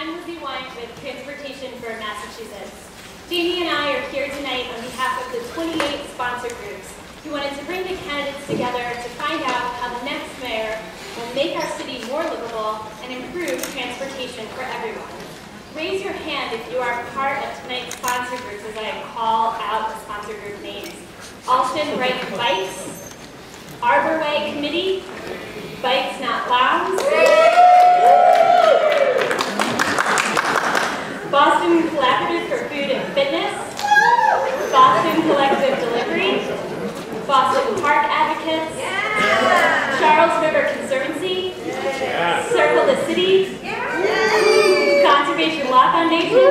I'm Lizzie Wine with Transportation for Massachusetts. Jamie and I are here tonight on behalf of the 28 sponsor groups who wanted to bring the candidates together to find out how the next mayor will make our city more livable and improve transportation for everyone. Raise your hand if you are part of tonight's sponsor groups as I call out the sponsor group names. Alston Bright Bikes, Arbor Way Committee, Bikes Not Lounge, Boston Collaborative for Food and Fitness, Boston Collective Delivery, Boston Park Advocates, Charles River Conservancy, Circle the City, Conservation Law Foundation,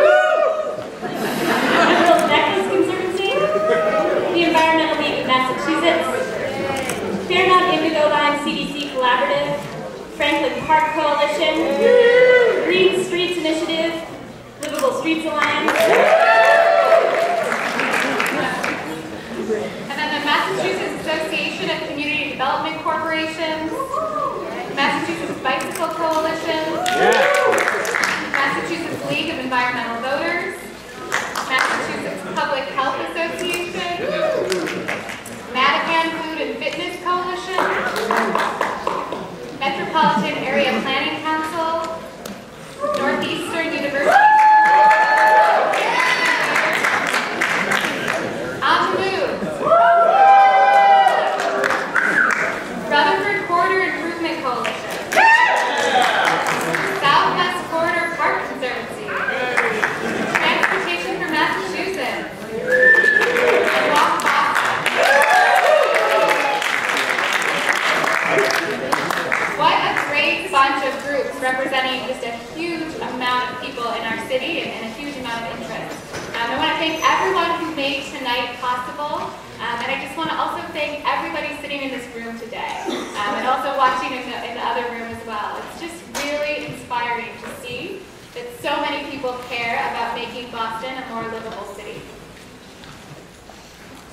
Emerald Necklace Conservancy, the Environmental League of Massachusetts, Fairmount Indigo Line CDC Collaborative, Franklin Park Coalition, Green Streets Initiative, Livable Streets Alliance, and then the Massachusetts Association of Community Development Corporations, Massachusetts Bicycle Coalition, Massachusetts League of Environmental Voters, Massachusetts Public Health Association, Mattapan Food and Fitness Coalition, Metropolitan Area Planning Council, Northeastern University, On the Move, Rutherford Corridor Improvement Coalition, Southwest Corridor Park Conservancy, Transportation for Massachusetts, and Walk Boston. What a great bunch of groups representing just a huge amount of people in our city and a huge amount of interest. I want to thank everyone who made tonight possible, and I just want to also thank everybody sitting in this room today, and also watching in the other room as well. It's just really inspiring to see that so many people care about making Boston a more livable city.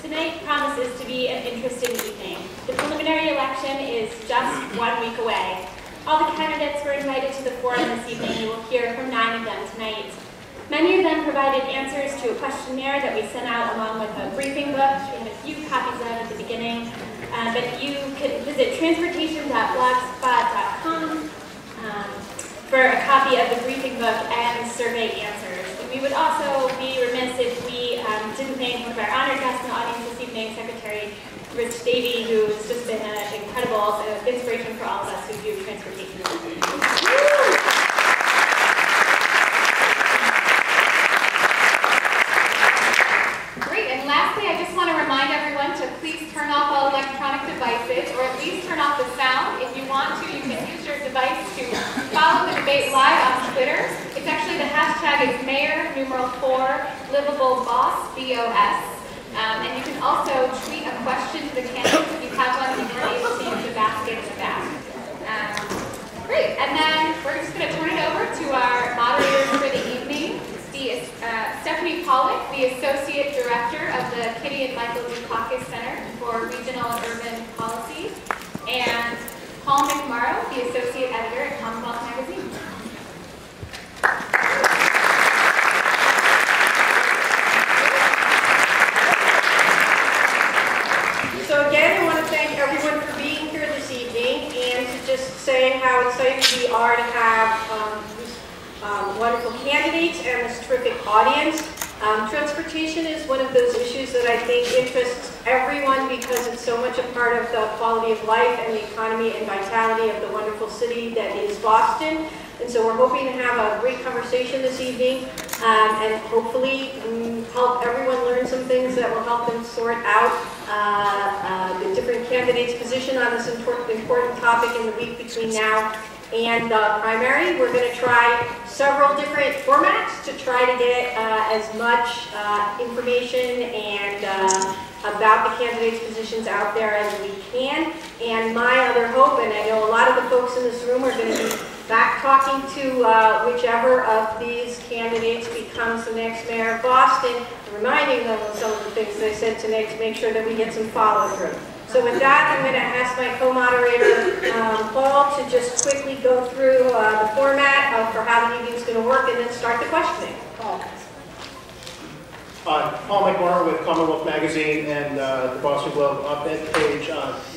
Tonight promises to be an interesting evening. The preliminary election is just 1 week away. All the candidates were invited to the forum this evening. You will hear from 9 of them tonight. Many of them provided answers to a questionnaire that we sent out along with a briefing book. We had a few copies of at the beginning, but you could visit transportation.blogspot.com for a copy of the briefing book and survey answers. We would also be remiss if we didn't thank one of our honored guests in the audience this evening, Secretary Rich Davey, who has just been an incredible inspiration for all of us who do transportation. Great, and lastly, I just want to remind everyone to please turn off all electronic devices, or at least turn off the sound. If you want to, you can use your device to follow the debate live on Twitter. It's actually, the hashtag is Mayor4LivableBoss, B-O-S. And you can also tweet a question to the candidates if you have one, and you're able to use the basket in the back. Great, and then we're just going to turn it over to our moderators for the evening. Stephanie Pollock, the Associate Director of the Kitty and Michael Dukakis Center for Regional and Urban Policy, and Paul McMorrow, the Associate Editor at Commonwealth Magazine. So again, I want to thank everyone for being here this evening, and to just say how excited we are to have wonderful candidates and this terrific audience. Transportation is one of those issues that I think interests everyone because it's so much a part of the quality of life and the economy and vitality of the wonderful city that is Boston. And so we're hoping to have a great conversation this evening and hopefully help everyone learn some things that will help them sort out the different candidates' position on this important topic in the week between now and the primary. We're going to try several different formats to try to get as much information and about the candidates' positions out there as we can. And my other hope, and I know a lot of the folks in this room are going to be back talking to whichever of these candidates becomes the next mayor of Boston, reminding them of some of the things they said tonight to make sure that we get some follow-through. So with that, I'm going to ask my co-moderator, Paul, to just quickly go through the format for how the evening is going to work and then start the questioning. Paul. Paul Mayoral with Commonwealth Magazine and the Boston Globe op-ed page.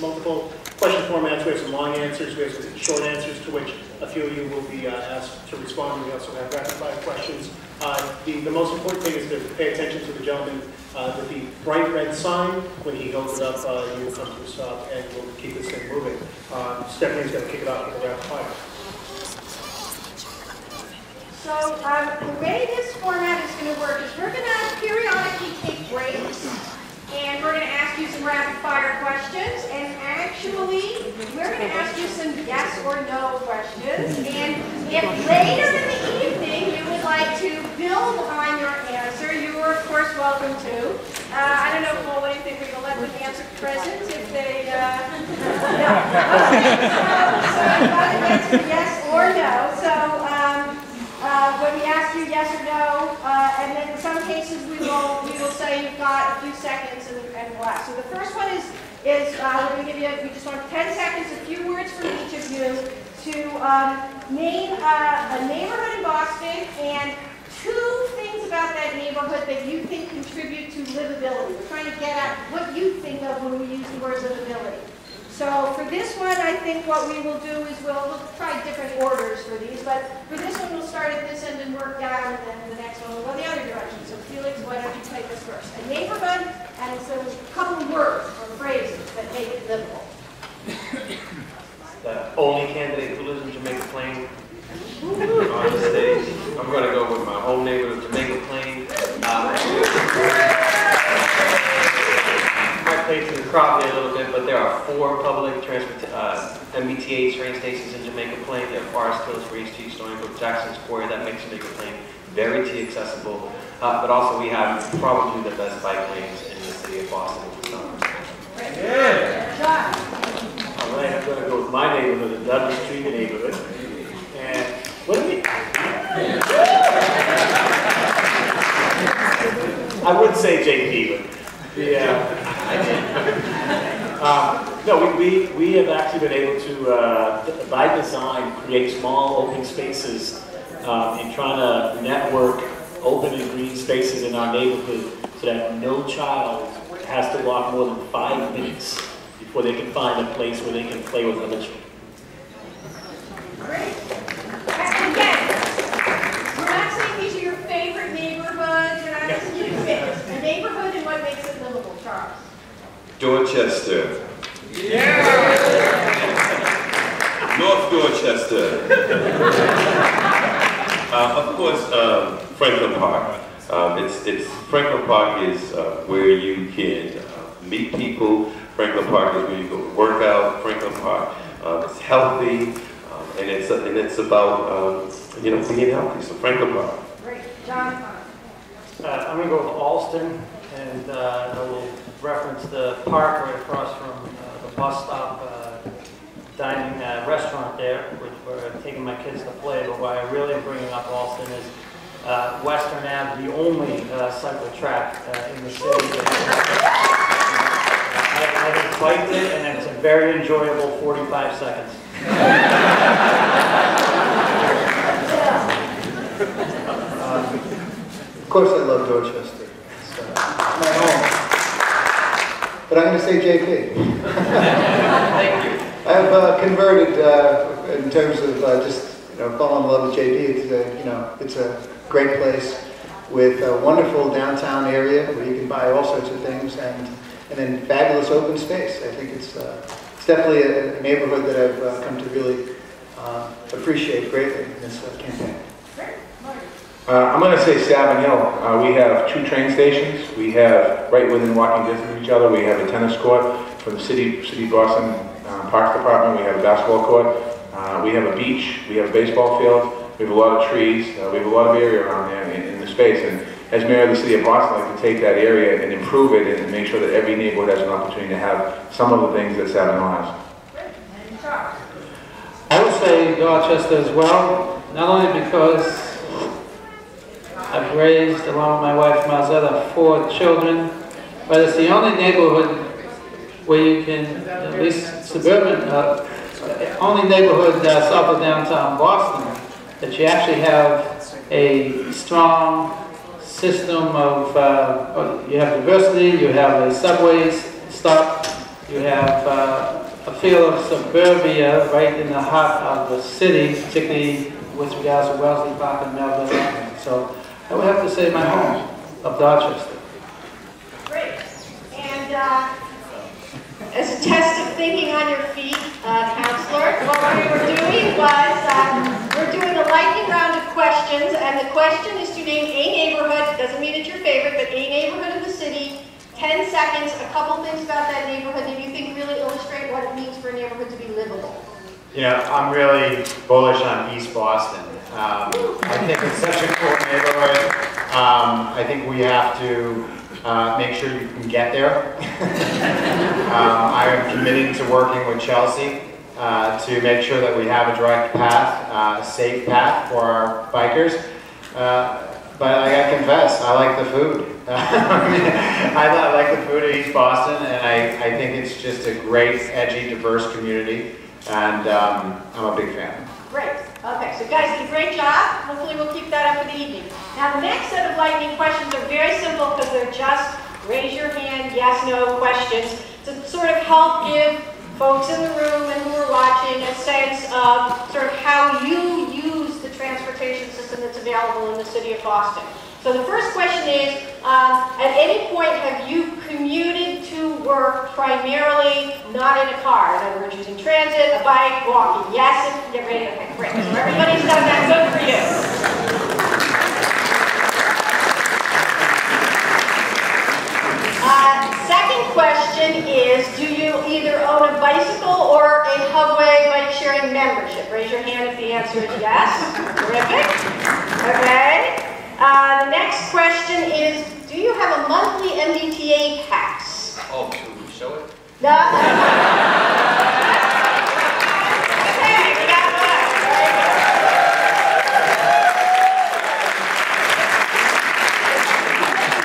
Multiple question formats. We have some long answers. We have some short answers to which a few of you will be asked to respond. We also have rapid-fire questions. The most important thing is to pay attention to the gentleman with the bright red sign. When he holds it up, you will come to a stop and we'll keep this thing moving. Stephanie's going to kick it off with a rapid fire. So the way this format is going to work is we're going to periodically take breaks, and we're going to ask you some rapid-fire questions, and actually, we're going to ask you some yes or no questions, and if later in the evening you would like to build on your answer, you are, of course, welcome to. I don't know, Paul, what do you think? We're going to let them answer present if they... No. Okay, so you've got to answer yes or no. So, when we ask you yes or no, and then in some cases we will say you've got a few seconds and we'll ask. So the first one is we're going to give you, we just want 10 seconds, a few words from each of you to name a neighborhood in Boston and 2 things about that neighborhood that you think contribute to livability. We're trying to get at what you think of when we use the word livability. So for this one, I think what we will do is we'll try different orders for these, but for this one we'll start at this end and work down, and then the next one will go the other direction. So Felix, why don't you take this first? A neighborhood, and so a couple of words or phrases that make it livable. The only candidate who lives in Jamaica Plain on the stage. I'm going to go with my home neighborhood of Jamaica Plain. Might play to the crowd there a little bit, but there are 4 public MBTA train stations in Jamaica Plain. There are Forest Hills, Ray Street, Stony Brook, Jackson Square. That makes Jamaica Plain very T accessible. But also we have probably the best bike lanes in the city of Boston. Yeah. All right, I'm going to go with my neighborhood, the Dudley Street neighborhood. And what do we? I would say JP, but no, we have actually been able to, by design, create small open spaces and trying to network open and green spaces in our neighborhood so that no child has to walk more than 5 minutes before they can find a place where they can play with other children. Great. And again, we're not saying these are your favorite neighborhoods. We're not asking you to pick a neighborhood and what makes it livable, Charles. Dorchester. Yeah. North Dorchester. Of course, Franklin Park. Franklin Park is where you can meet people. Franklin Park is where you go work out. Franklin Park is healthy, and it's about being healthy. So Franklin Park. Great, John. I'm going to go with Alston, and I will reference the park right across from the bus stop dining restaurant there, which we're taking my kids to play. But why I really am bringing up Alston is Western Ave, the only cycle track in the city. I have biked it, and it's a very enjoyable 45 seconds. Of course I love Dorchester. It's my home. But I'm going to say JP. Thank you. I've converted in terms of just falling in love with JP. It's a great place with a wonderful downtown area where you can buy all sorts of things and then fabulous open space. I think it's definitely a neighborhood that I've come to really appreciate greatly in this campaign. I'm going to say Savin Hill. We have 2 train stations. We have, right within walking distance of each other, we have a tennis court from the City of Boston Parks Department. We have a basketball court. We have a beach. We have a baseball field. We have a lot of trees. We have a lot of area around there in the space. And as mayor of the City of Boston, I'd like to take that area and improve it and make sure that every neighborhood has an opportunity to have some of the things that Savin Hill has. I would say Dorchester as well, not only because I've raised, along with my wife Marzetta, 4 children, but it's the only neighborhood where you can, at least suburban, only neighborhood south of downtown Boston, that you actually have a strong system of, you have diversity, you have a subway stop, you have a feel of suburbia right in the heart of the city, particularly with regards to Wellesley Park and Melville Avenue. So I would have to say my home of Dorchester. Great. And as a test of thinking on your feet, Counselor, what we were doing was we're doing a lightning round of questions, and the question is to name a neighborhood. It doesn't mean it's your favorite, but a neighborhood of the city. 10 seconds, a couple things about that neighborhood that you think really illustrate what it means for a neighborhood to be livable. You know, I'm really bullish on East Boston. I think it's such a cool neighborhood. I think we have to make sure you can get there. I am committed to working with Chelsea to make sure that we have a direct path, a safe path for our bikers. But I gotta confess, I like the food. I like the food of East Boston, and I think it's just a great, edgy, diverse community, and I'm a big fan. Great. Okay, so guys did a great job. Hopefully we'll keep that up for the evening. Now the next set of lightning questions are very simple because they're just raise your hand, yes, no questions to sort of help give folks in the room and who are watching a sense of sort of how you use the transportation system that's available in the city of Boston. So the first question is, at any point have you commuted to work primarily not in a car? In other words, using transit, a bike, walking? Yes, if you get ready. Okay, great. So everybody's done that. Good for you. Second question is, do you either own a bicycle or a Hubway bike sharing membership? Raise your hand if the answer is yes. Terrific. Okay. The next question is, do you have a monthly MBTA pass? Oh, should we show it? No. Okay, we got one.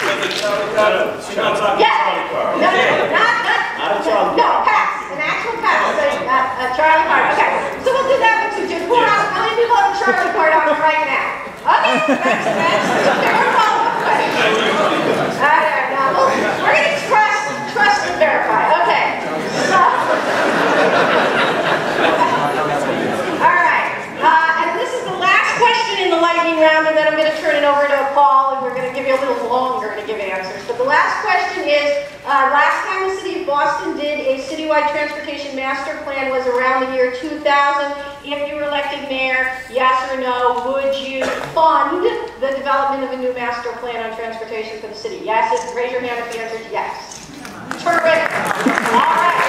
Very good. She's not talking Charlie car. No, not pass. An actual pass. A Charlie card. Okay. So we'll do that one too. Just pour out. How many people have a Charlie card on right now? Okay. That's fair follow-up question. We're going to trust and verify. Okay. So. All right. And this is the last question in the lightning round, and then I'm going to turn it over to Paul, and we're going to give you a little longer to give answers. But the last question is, last time the city of Boston did a citywide transportation master plan was around the year 2000. If you were elected mayor, yes or no, would you fund the development of a new master plan on transportation for the city? Yes, raise your hand if the answer is yes. Terrific. All right.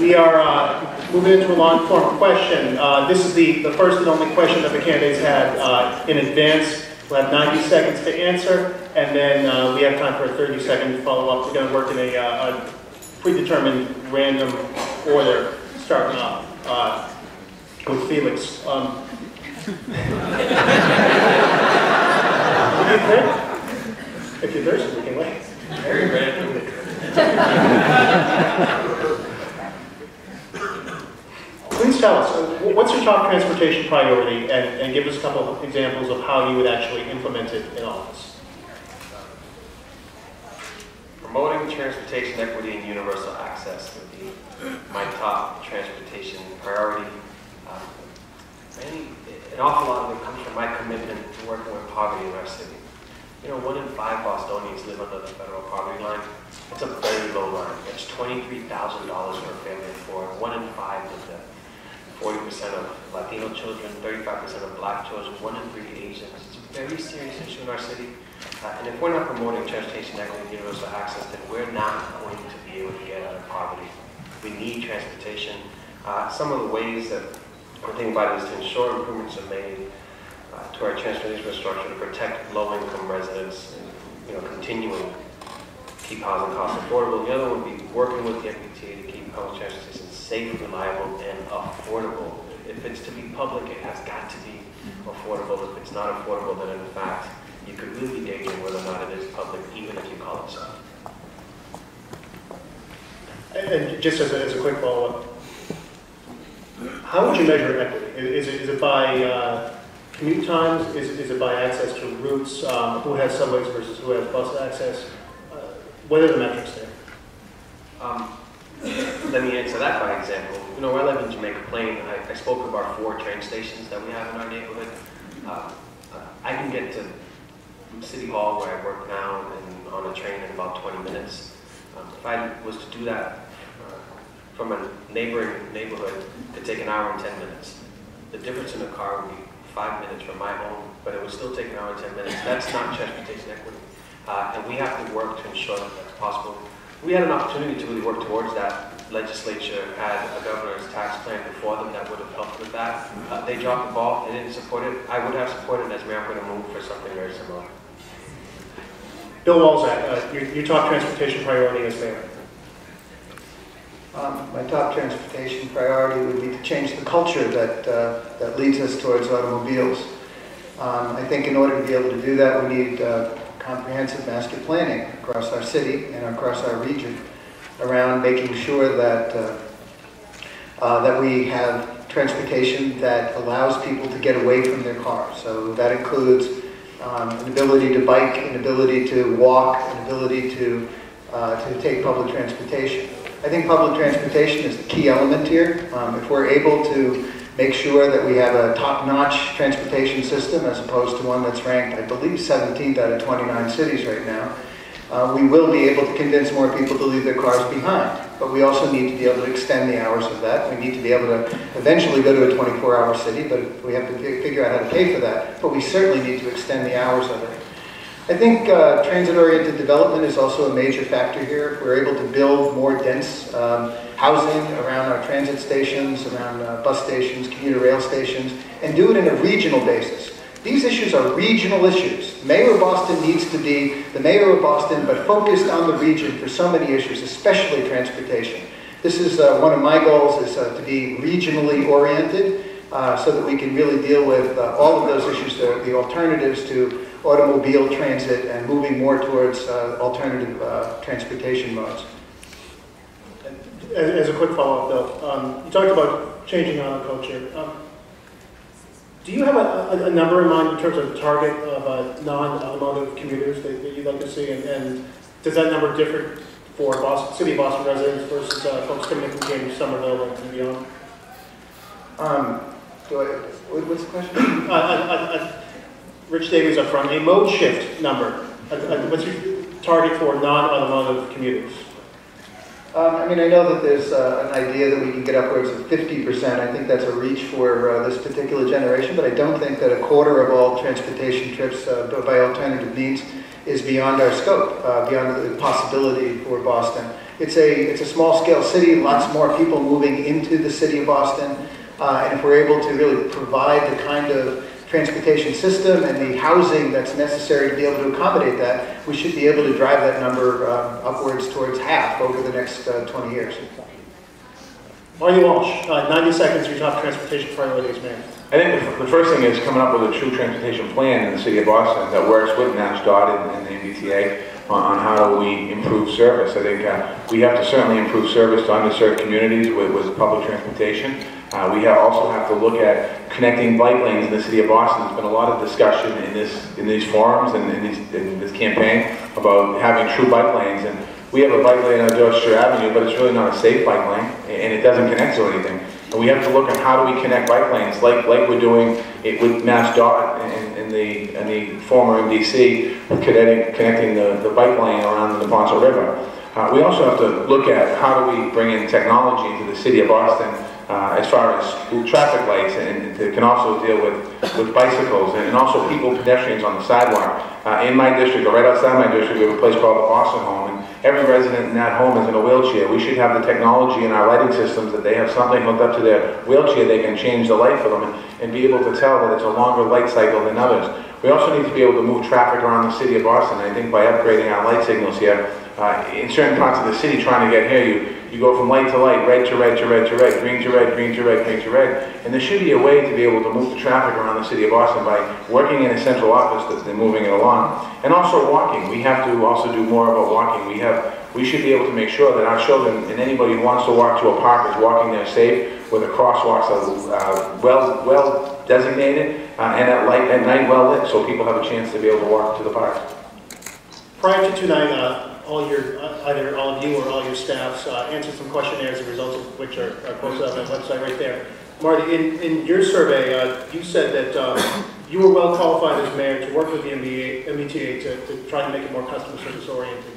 We are moving into a long-form question. This is the first and only question that the candidates had in advance. We'll have 90 seconds to answer, and then we have time for a 30-second follow-up. We're going to work in a predetermined random order, starting off with Felix. If you're thirsty, we can wait. Very random. Please tell us, what's your top transportation priority, and give us a couple of examples of how you would actually implement it in office. Promoting transportation equity and universal access would be my top transportation priority. An awful lot of it comes from my commitment to working with poverty in our city. You know, 1 in 5 Bostonians live under the federal poverty line. It's a very low line. It's $23,000 for a family of 4. 1 in 5 live there. 40% of Latino children, 35% of black children, 1 in 3 Asians. It's a very serious issue in our city. And if we're not promoting transportation equity and universal access, then we're not going to be able to get out of poverty. We need transportation. Some of the ways that we're thinking about it is to ensure improvements are made to our transportation infrastructure to protect low-income residents and, continuing to keep housing costs affordable. The other one would be working with the MBTA to keep public transportation safe, reliable, and affordable if it's to be public, it has got to be affordable. If it's not affordable, then in fact, you could really be gauging whether or not it is public, even if you call it so. And just as a quick follow-up, how would you measure equity? Is it by commute times? Is it by access to routes? Who has subways versus who has bus access? What are the metrics there? Let me answer that by example. You know, where I live in Jamaica Plain, I spoke of our 4 train stations that we have in our neighborhood. I can get to City Hall, where I work now, and on a train in about 20 minutes. If I was to do that from a neighboring neighborhood, it could take an hour and 10 minutes. The difference in a car would be 5 minutes from my home, but it would still take an hour and 10 minutes. That's not transportation equity. And we have to work to ensure that that's possible. We had an opportunity to really work towards that. Legislature had a governor's tax plan before them that would have helped with that. They dropped the ball. They didn't support it. I would have supported it as mayor. I'm going to move for something very similar. Bill Walczak, your top transportation priority as mayor. My top transportation priority would be to change the culture that leads us towards automobiles. I think in order to be able to do that, we need comprehensive master planning across our city and across our region around making sure that that we have transportation that allows people to get away from their cars. So that includes an ability to bike, an ability to walk, an ability to take public transportation. I think public transportation is the key element here. If we're able to make sure that we have a top-notch transportation system as opposed to one that's ranked, I believe, 17th out of 29 cities right now, we will be able to convince more people to leave their cars behind. But we also need to be able to extend the hours of that. We need to be able to eventually go to a 24-hour city, but we have to figure out how to pay for that. But we certainly need to extend the hours of it. I think transit-oriented development is also a major factor here. If we're able to build more dense housing around our transit stations, around bus stations, commuter rail stations, and do it in a regional basis. These issues are regional issues. Mayor of Boston needs to be the mayor of Boston, but focused on the region for so many issues, especially transportation. This is one of my goals, is to be regionally oriented so that we can really deal with all of those issues, the alternatives to automobile transit and moving more towards alternative transportation modes. As a quick follow-up, Bill, you talked about changing on the culture. Do you have a number in mind in terms of the target of non-automotive commuters that you'd like to see? And does that number differ for Boston, City of Boston residents versus folks coming in from Cambridge, Somerville, and beyond? What's the question? Rich Davies up front, a mode shift number. What's your target for non-automotive commuters? I mean, I know that there's an idea that we can get upwards of 50%. I think that's a reach for this particular generation, but I don't think that a quarter of all transportation trips by alternative means is beyond our scope, beyond the possibility for Boston. It's a small-scale city, lots more people moving into the city of Boston, and if we're able to really provide the kind of transportation system and the housing that's necessary to be able to accommodate that, we should be able to drive that number upwards towards half over the next 20 years. Marty Walsh, 90 seconds, your top transportation priorities, man. I think the first thing is coming up with a true transportation plan in the city of Boston that works with MassDOT and the MBTA on how do we improve service. I think we have to certainly improve service to underserved communities with public transportation. We also have to look at connecting bike lanes in the city of Boston. There's been a lot of discussion in these forums and in this campaign about having true bike lanes. And we have a bike lane on Dorchester Avenue, but it's really not a safe bike lane, and it doesn't connect to anything. And we have to look at how do we connect bike lanes, like we're doing it with MassDOT and the former MDC, connecting the bike lane around the Neponset River. We also have to look at how do we bring in technology into the city of Boston as far as traffic lights, and it can also deal with bicycles and also pedestrians on the sidewalk. In my district, or right outside my district, we have a place called the Boston Home, and every resident in that home is in a wheelchair. We should have the technology in our lighting systems that they have something hooked up to their wheelchair, they can change the light for them and be able to tell that it's a longer light cycle than others. We also need to be able to move traffic around the city of Boston. I think by upgrading our light signals here, in certain parts of the city trying to get here, you go from light to light, red to red to red to red, green to red, green to red, green to red. And there should be a way to be able to move the traffic around the city of Boston by working in a central office that's been moving it along. And also walking. We have to also do more about walking. We should be able to make sure that our children and anybody who wants to walk to a park is walking there safe, where the crosswalks are well designated and at night well lit, so people have a chance to be able to walk to the park. Prior to tonight, either all of you or all your staffs answered some questionnaires, the results of which are posted on the website right there. Marty, in your survey, you said that you were well qualified as mayor to work with the MBTA to try to make it more customer service oriented.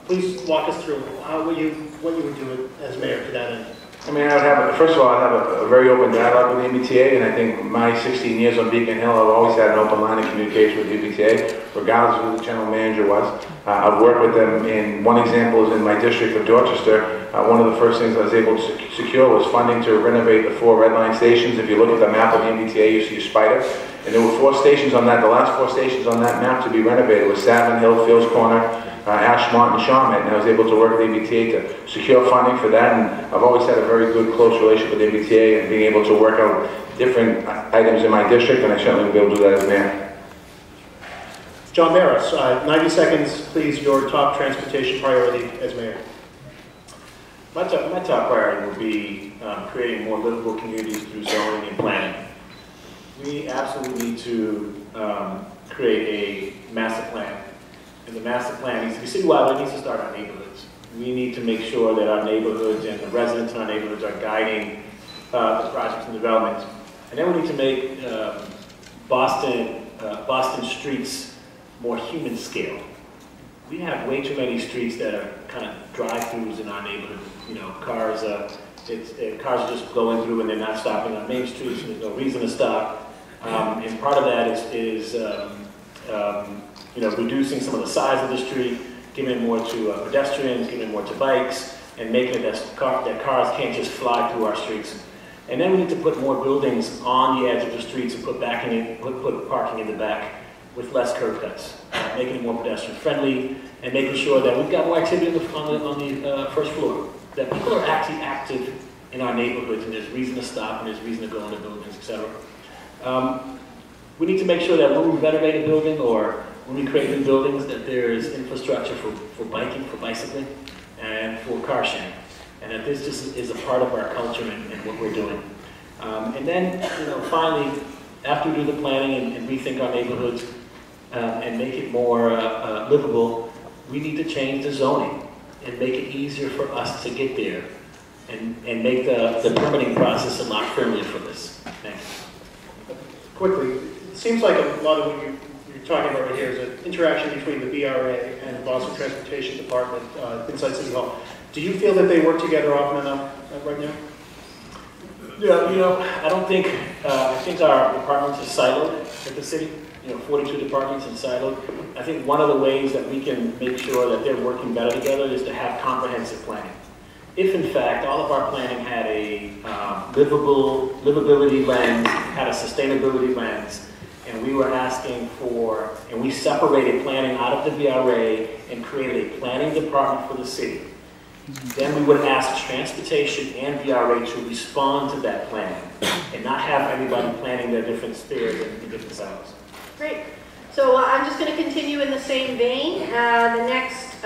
Please walk us through what you would do as mayor to that end. I mean, first of all, I have a very open dialogue with the MBTA, and I think my 16 years on Beacon Hill, I've always had an open line of communication with the MBTA, regardless of who the general manager was. I've worked with them in, one example is in my district of Dorchester. One of the first things I was able to secure was funding to renovate the 4 red line stations. If you look at the map of the MBTA, you see a spider. And there were 4 stations on that. The last 4 stations on that map to be renovated was Savin Hill, Fields Corner, Ashmont, and Shawmut. And I was able to work with the MBTA to secure funding for that. And I've always had a very good, close relationship with the MBTA and being able to work out different items in my district. And I certainly will be able to do that as mayor. John Barris, 90 seconds, please, your top transportation priority as mayor. My top priority would be creating more livable communities through zoning and planning. We absolutely need to create a master plan. And the master plan needs to be citywide, but it needs to start in our neighborhoods. We need to make sure that our neighborhoods and the residents in our neighborhoods are guiding the projects and development. And then we need to make Boston streets more human scale. We have way too many streets that are kind of drive-throughs in our neighborhood. You know, cars are just going through and they're not stopping on main streets, and there's no reason to stop. And part of that is you know, reducing some of the size of the street, giving it more to pedestrians, giving it more to bikes, and making it that cars can't just fly through our streets. And then we need to put more buildings on the edge of the streets and put parking in the back with less curb cuts, making it more pedestrian friendly, and making sure that we've got more activity on the first floor, that people are actually active in our neighborhoods, and there's reason to stop and there's reason to go into buildings, etc. We need to make sure that when we renovate a building or when we create new buildings, that there is infrastructure for biking, for bicycling, and for car sharing, and that this just is a part of our culture and what we're doing. And then, you know, finally, after we do the planning and rethink our neighborhoods and make it more livable, we need to change the zoning and make it easier for us to get there and make the permitting process a lot friendlier for this. Thank you. Quickly, it seems like a lot of what you're talking about right here is an interaction between the BRA and the Boston Transportation Department inside City Hall. Do you feel that they work together often enough right now? Yeah, you know, I don't think, I think our departments are siloed at the city, you know, 42 departments and siloed. I think one of the ways that we can make sure that they're working better together is to have comprehensive planning. If in fact all of our planning had a livability lens, had a sustainability lens, and we were asking for, and we separated planning out of the VRA and created a planning department for the city, then we would ask transportation and VRA to respond to that planning and not have everybody planning their different spheres and different silos. Great. So I'm just going to continue in the same vein. The next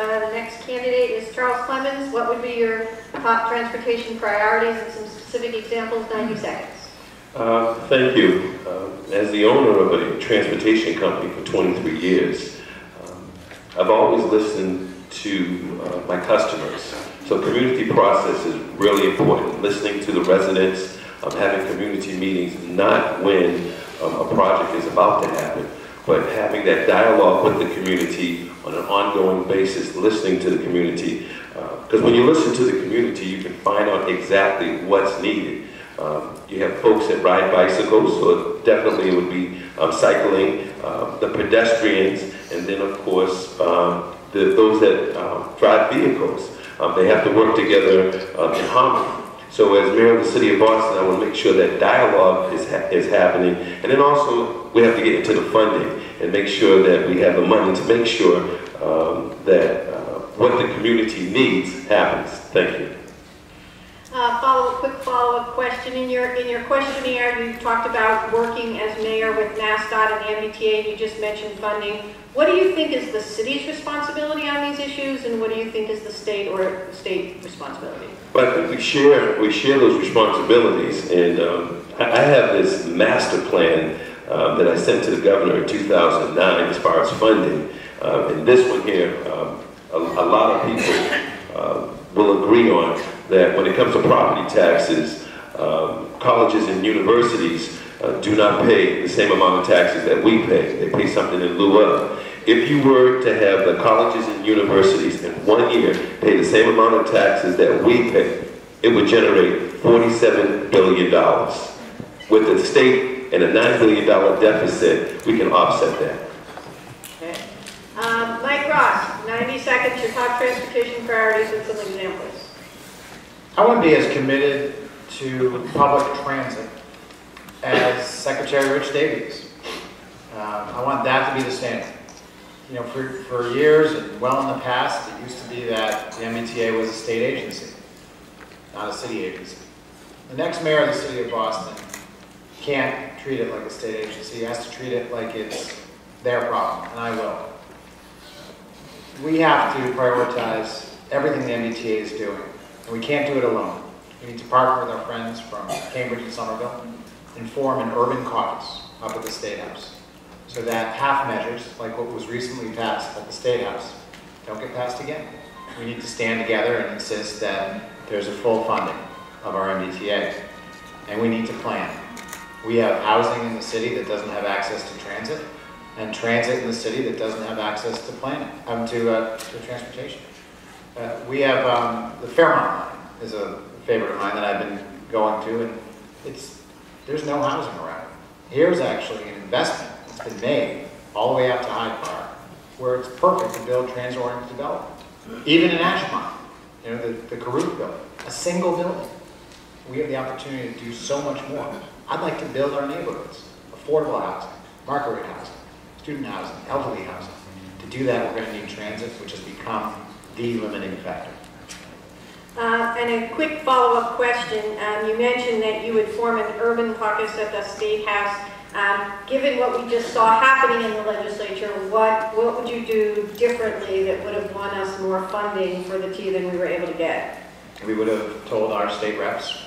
candidate is Charles Clemens. What would be your top transportation priorities and some specific examples? 90 seconds. Thank you. As the owner of a transportation company for 23 years, I've always listened to my customers. So community process is really important. Listening to the residents, having community meetings, not when a project is about to happen, but having that dialogue with the community on an ongoing basis, listening to the community. Because when you listen to the community, you can find out exactly what's needed. You have folks that ride bicycles, so definitely it would be cycling, the pedestrians, and then of course those that drive vehicles. They have to work together in harmony. So as mayor of the city of Boston, I want to make sure that dialogue is happening. And then also, we have to get into the funding and make sure that we have the money to make sure that what the community needs happens. Thank you. quick follow-up question. In your questionnaire, you talked about working as mayor with MassDOT and the MBTA. You just mentioned funding. What do you think is the city's responsibility on these issues, and what do you think is the state responsibility? But I think we share those responsibilities, and I have this master plan that I sent to the governor in 2009 as far as funding. And this one here, a lot of people will agree on that when it comes to property taxes, colleges and universities do not pay the same amount of taxes that we pay. They pay something in lieu of. If you were to have the colleges and universities in 1 year pay the same amount of taxes that we pay, it would generate $47 billion. With the state and a $9 billion deficit, we can offset that. Okay. Mike Ross, 90 seconds, your top transportation priorities with some examples. I want to be as committed to public transit as Secretary Rich Davies. I want that to be the standard. You know, for years and well in the past, it used to be that the MBTA was a state agency, not a city agency. The next mayor of the city of Boston can't treat it like a state agency. He has to treat it like it's their problem, and I will. We have to prioritize everything the MBTA is doing, and we can't do it alone. We need to partner with our friends from Cambridge and Somerville and form an urban caucus up at the State House, so that half measures, like what was recently passed at the State House, don't get passed again. We need to stand together and insist that there's a full funding of our MBTA, and we need to plan. We have housing in the city that doesn't have access to transit, and transit in the city that doesn't have access to planning, to transportation. We have the Fairmont line is a favorite of mine that I've been going to, and there's no housing around. Here's actually an investment that's been made all the way out to Hyde Park, where it's perfect to build trans-oriented development. Even in Ashmont, you know, the Caruth building, a single building. We have the opportunity to do so much more. I'd like to build our neighborhoods, affordable housing, market rate housing, student housing, elderly housing. To do that, we're going to need transit, which has become the limiting factor. And a quick follow-up question. You mentioned that you would form an urban caucus at the State House. Given what we just saw happening in the legislature, what would you do differently that would have won us more funding for the T than we were able to get? We would have told our state reps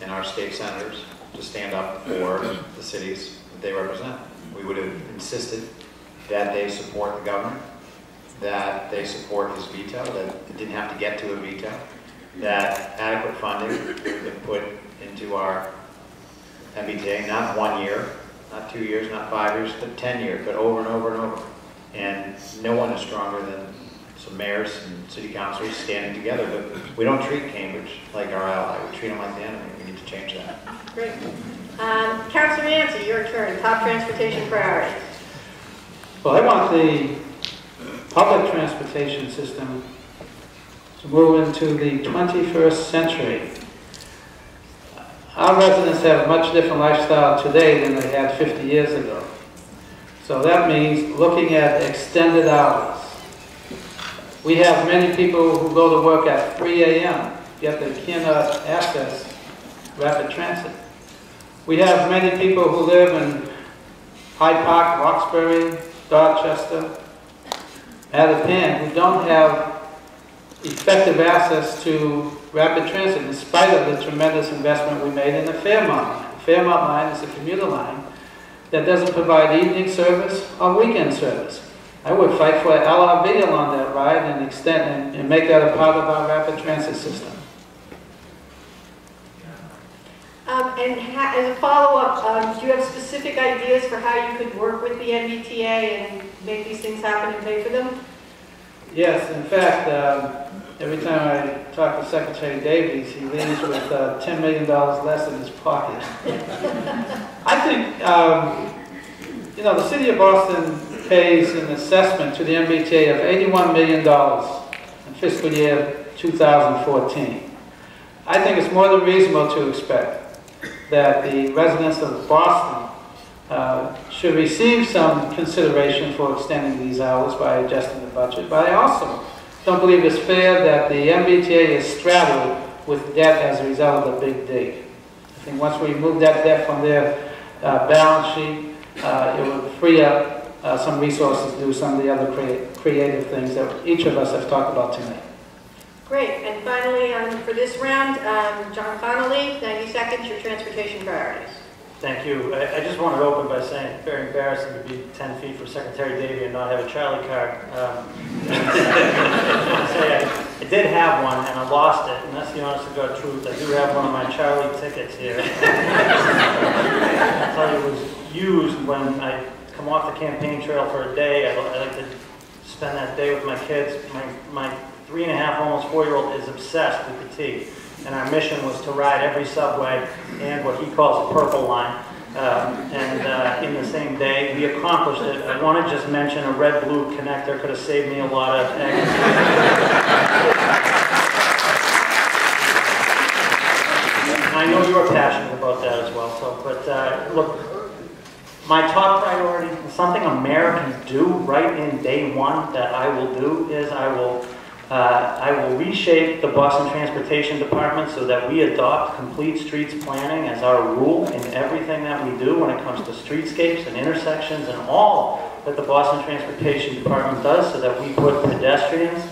and our state senators to stand up for the cities that they represent. We would have insisted that they support the governor, that they support his veto, that it didn't have to get to a veto, that adequate funding would have been put into our MBTA, not 1 year, not 2 years, not 5 years, but 10 years, but over and over and over. And no one is stronger than some mayors and city councilors standing together. But we don't treat Cambridge like our ally. We treat them like the enemy. We need to change that. Great. Councilor Nancy, your turn. Top transportation priorities. Well, I want the public transportation system to move into the 21st century. Our residents have a much different lifestyle today than they had 50 years ago. So that means looking at extended hours. We have many people who go to work at 3 a.m., yet they cannot access rapid transit. We have many people who live in Hyde Park, Roxbury, Dorchester, Mattapan, who don't have effective access to rapid transit in spite of the tremendous investment we made in the Fairmont line. The Fairmont line is a commuter line that doesn't provide evening service or weekend service. I would fight for LRV along that ride and extend and make that a part of our rapid transit system. As a follow-up, do you have specific ideas for how you could work with the MBTA and make these things happen and pay for them? Yes, in fact, every time I talk to Secretary Davies, he leaves with $10 million less in his pocket. I think, you know, the city of Boston pays an assessment to the MBTA of $81 million in fiscal year 2014. I think it's more than reasonable to expect that the residents of Boston should receive some consideration for extending these hours by adjusting the budget. But I also don't believe it's fair that the MBTA is straddled with debt as a result of the big D. I think once we remove that debt from their balance sheet, it would free up some resources to do some of the other creative things that each of us have talked about tonight. Great. And finally, for this round, John Connolly, 90 seconds, your transportation priorities. Thank you. I just wanted to open by saying it's very embarrassing to be 10 feet for Secretary Davey and not have a Charlie card. I just want to say I did have one and I lost it, and that's the honest to God truth. I do have one of my Charlie tickets here. I'll tell you, it was used when I come off the campaign trail for a day. I like to spend that day with my kids. My 3.5, almost 4-year-old is obsessed with the T. And our mission was to ride every subway and what he calls the purple line. In the same day, we accomplished it. I want to just mention a red-blue connector could have saved me a lot of eggs. I know you're passionate about that as well. So, but look, my top priority, something a mayor can do right in day one that I will do is I will reshape the Boston Transportation Department so that we adopt complete streets planning as our rule in everything that we do when it comes to streetscapes and intersections and all that the Boston Transportation Department does, so that we put pedestrians,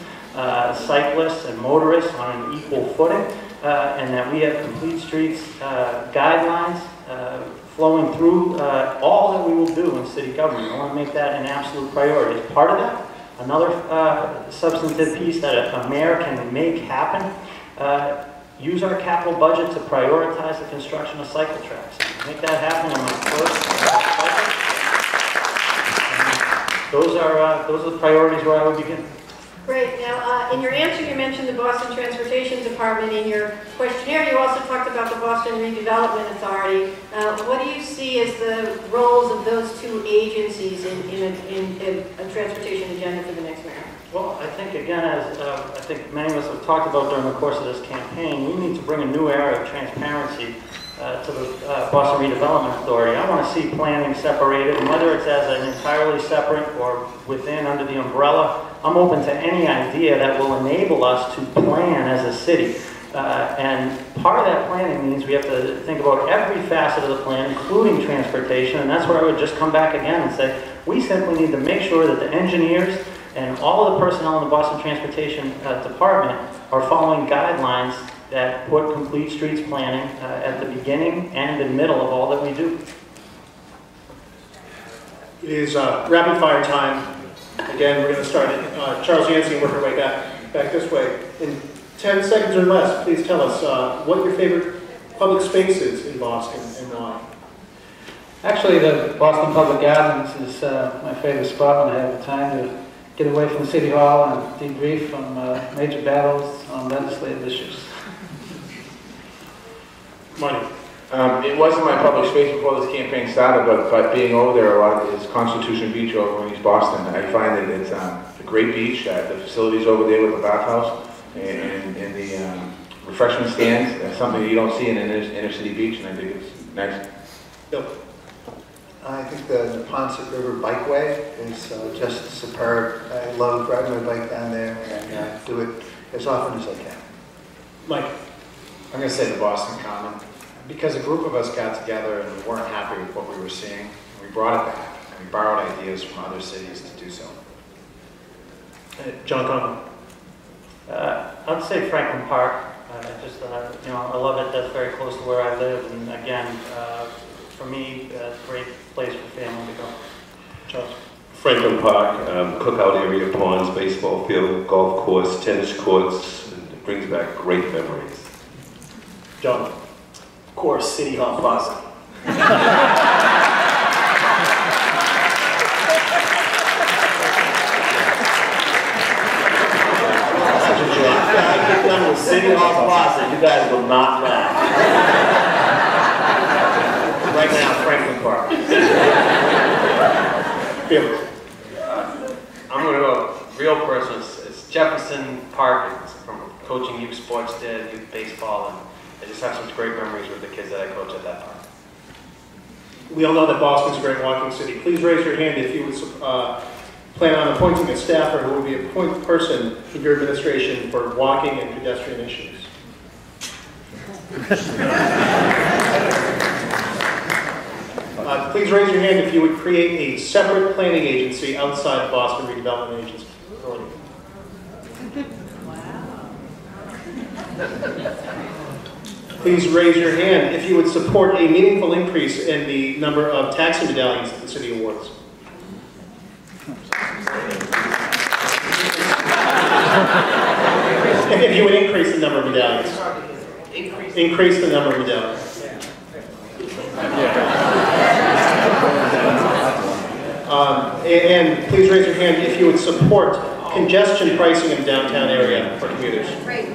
cyclists, and motorists on an equal footing, and that we have complete streets guidelines flowing through all that we will do in city government. I want to make that an absolute priority. As part of that, another substantive piece that a mayor can make happen, use our capital budget to prioritize the construction of cycle tracks. Make that happen in my first budget. Those are the priorities where I would begin. Great. Now, in your answer, you mentioned the Boston Transportation Department. In your questionnaire, you also talked about the Boston Redevelopment Authority. What do you see as the roles of those two agencies in a transportation agenda for the next mayor? Well, I think, again, as I think many of us have talked about during the course of this campaign, we need to bring a new era of transparency to the Boston Redevelopment Authority. I want to see planning separated, and whether it's as an entirely separate or within, under the umbrella, I'm open to any idea that will enable us to plan as a city. And part of that planning means we have to think about every facet of the plan, including transportation, and that's where I would just come back again and say, we simply need to make sure that the engineers and all of the personnel in the Boston Transportation Department are following guidelines that put complete streets planning at the beginning and the middle of all that we do. It is rapid fire time. Again, we're going to start it. Charles Yancey, and work our way back this way. In 10 seconds or less, please tell us what your favorite public space is in Boston and why. Actually, the Boston Public Gardens is my favorite spot when I have the time to get away from City Hall and debrief from major battles on legislative issues. Money. It wasn't my public space before this campaign started, but being over there a lot is Constitution Beach over in East Boston. I find that it's a great beach. The facilities over there with the bathhouse and the refreshment stands. That's something you don't see in an inner city beach, and I think it's nice. Bill. I think the Neponset River Bikeway is just superb. I love riding my bike down there and do it as often as I can. Mike. I'm going to say the Boston Common, because a group of us got together and we weren't happy with what we were seeing, and we brought it back, and we borrowed ideas from other cities to do so. John Conlon. I'd say Franklin Park. I love it. That's very close to where I live, and again, for me, a great place for family to go. Charles. Franklin Park, cookout area, ponds, baseball field, golf course, tennis courts. It brings back great memories. John. Of course, City Hall Plaza. Such a joke. I get done with City Hall Plaza, you guys will not laugh. Right now, Franklin Park. I'm going to go real personal. It's Jefferson Park. It's from coaching youth sports there, youth baseball, and I just have such great memories with the kids that I coach at that park. We all know that Boston's a great walking city. Please raise your hand if you would plan on appointing a staffer who will be a point person in your administration for walking and pedestrian issues. Please raise your hand if you would create a separate planning agency outside of Boston Redevelopment Agency Authority. Please raise your hand if you would support a meaningful increase in the number of taxi medallions that the city awards. If you would increase the number of medallions. Increase the number of medallions. And please raise your hand if you would support congestion pricing in the downtown area for commuters. Great.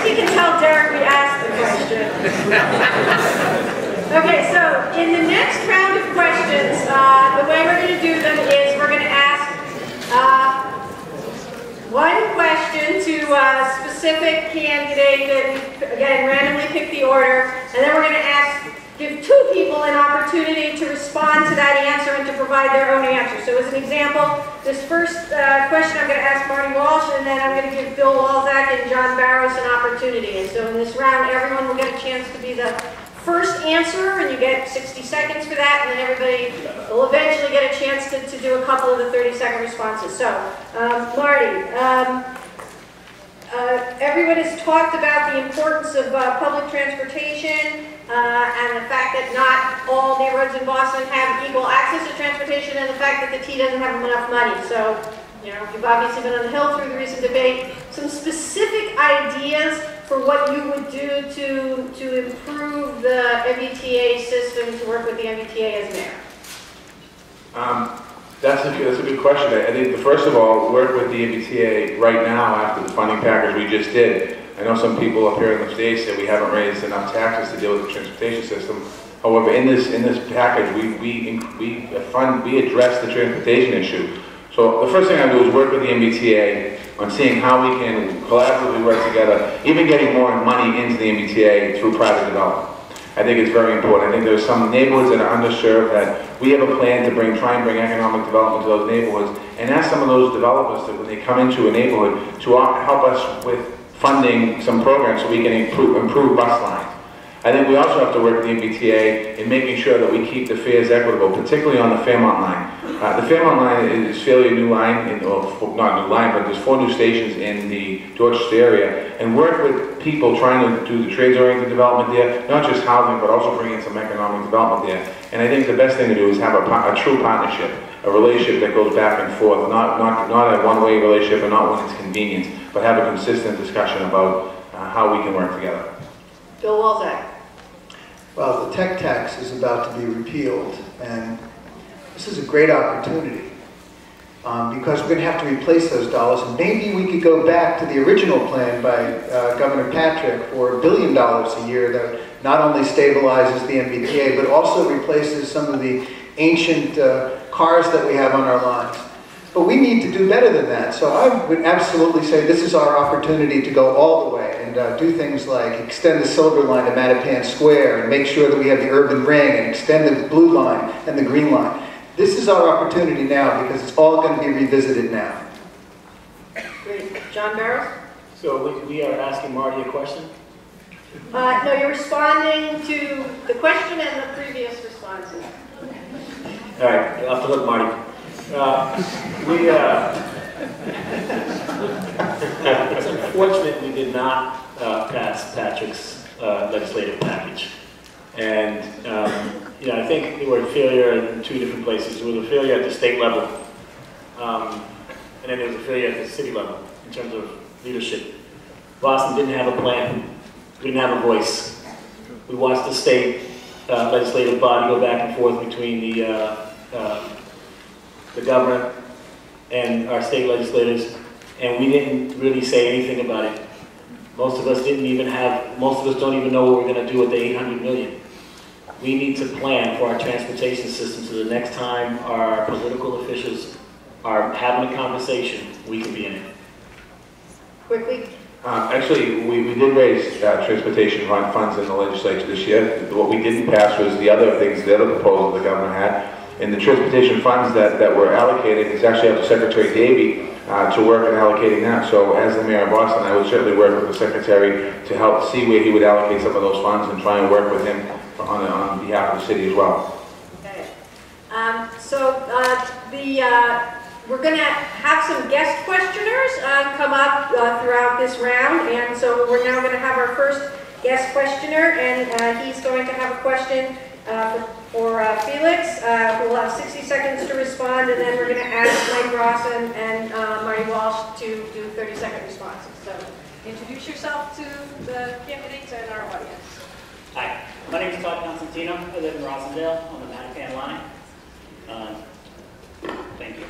You can tell Derek we asked the question. Okay, so in the next round of questions, the way we're going to do them is we're going to ask one question to a specific candidate that we, again, randomly pick the order, and then we're going to give two people an opportunity to respond to that answer and to provide their own answer. So as an example, this first question I'm going to ask Marty Walsh, and then I'm going to give Bill Walczak and John Barros an opportunity. And so in this round, everyone will get a chance to be the first answerer, and you get 60 seconds for that, and then everybody will eventually get a chance to do a couple of the 30-second responses. So, Marty, everyone has talked about the importance of public transportation and the fact that not all neighborhoods in Boston have equal access to transportation, and the fact that the T doesn't have enough money. So, you know, you've obviously been on the Hill through the recent debate. Some specific ideas for what you would do to improve the MBTA system, to work with the MBTA as mayor? That's a good question. I think, first of all, work with the MBTA right now after the funding package we just did. I know some people up here in the stage say we haven't raised enough taxes to deal with the transportation system. However, in this package, we address the transportation issue. So the first thing I do is work with the MBTA on seeing how we can collaboratively work together, even getting more money into the MBTA through private development. I think it's very important. I think there's some neighborhoods that are underserved that we have a plan to try and bring economic development to those neighborhoods, and ask some of those developers that when they come into a neighborhood to help us with funding some programs so we can improve bus lines. I think we also have to work with the MBTA in making sure that we keep the fares equitable, particularly on the Fairmont line. The Fairmont line is fairly a new line, not a new line, but there's 4 new stations in the Dorchester area, and work with people trying to do the trades-oriented development there, not just housing, but also bring in some economic development there. And I think the best thing to do is have a true partnership, a relationship that goes back and forth, not a one-way relationship and not when it's convenient, but have a consistent discussion about how we can work together. Bill Walczak. Well, the tech tax is about to be repealed, and this is a great opportunity because we're going to have to replace those dollars, and maybe we could go back to the original plan by Governor Patrick for $1 billion a year that not only stabilizes the MBTA, but also replaces some of the ancient cars that we have on our lines. But we need to do better than that. So I would absolutely say this is our opportunity to go all the way and do things like extend the Silver Line to Mattapan Square and make sure that we have the urban ring and extend the blue line and the green line. This is our opportunity now because it's all going to be revisited now. Great. John Barros? So we are asking Marty a question? No, you're responding to the question and the previous responses. All right, off the hook, Marty. It's unfortunate we did not pass Patrick's legislative package. And you know, I think we were a failure in 2 different places. There was a failure at the state level, and then there was a failure at the city level in terms of leadership. Boston didn't have a plan. We didn't have a voice. We watched the state legislative body go back and forth between the governor and our state legislators, and we didn't really say anything about it. Most of us don't even know what we're going to do with the $800 million. We need to plan for our transportation system so the next time our political officials are having a conversation, we can be in it. Quickly. Actually, we did raise transportation funds in the legislature this year. What we didn't pass was the other things, the other proposal the governor had. And the transportation funds that were allocated is actually up to Secretary Davey to work on allocating that. So as the mayor of Boston, I would certainly work with the secretary to help see where he would allocate some of those funds and try and work with him on behalf of the city as well. Okay. We're going to have some guest questioners come up throughout this round, and so we're now going to have our first guest questioner, and he's going to have a question for Felix, who will have 60 seconds to respond, and then we're going to ask Mike Ross and Marty Walsh to do 30-second responses. So introduce yourself to the candidates and our audience. Hi, my name is Todd Constantino. I live in Rosendale on the Mattapan line. Thank you.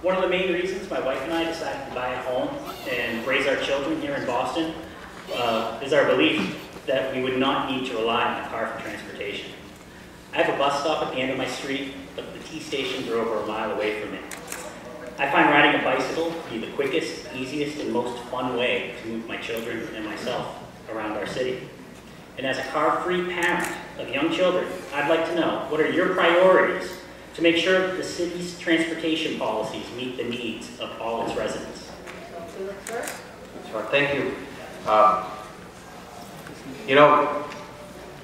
One of the main reasons my wife and I decided to buy a home and raise our children here in Boston is our belief that we would not need to rely on a car for transportation. I have a bus stop at the end of my street, but the T stations are over a mile away from it. I find riding a bicycle to be the quickest, easiest, and most fun way to move my children and myself around our city. And as a car-free parent of young children, I'd like to know, what are your priorities to make sure that the city's transportation policies meet the needs of all its residents? Sure, thank you. You know,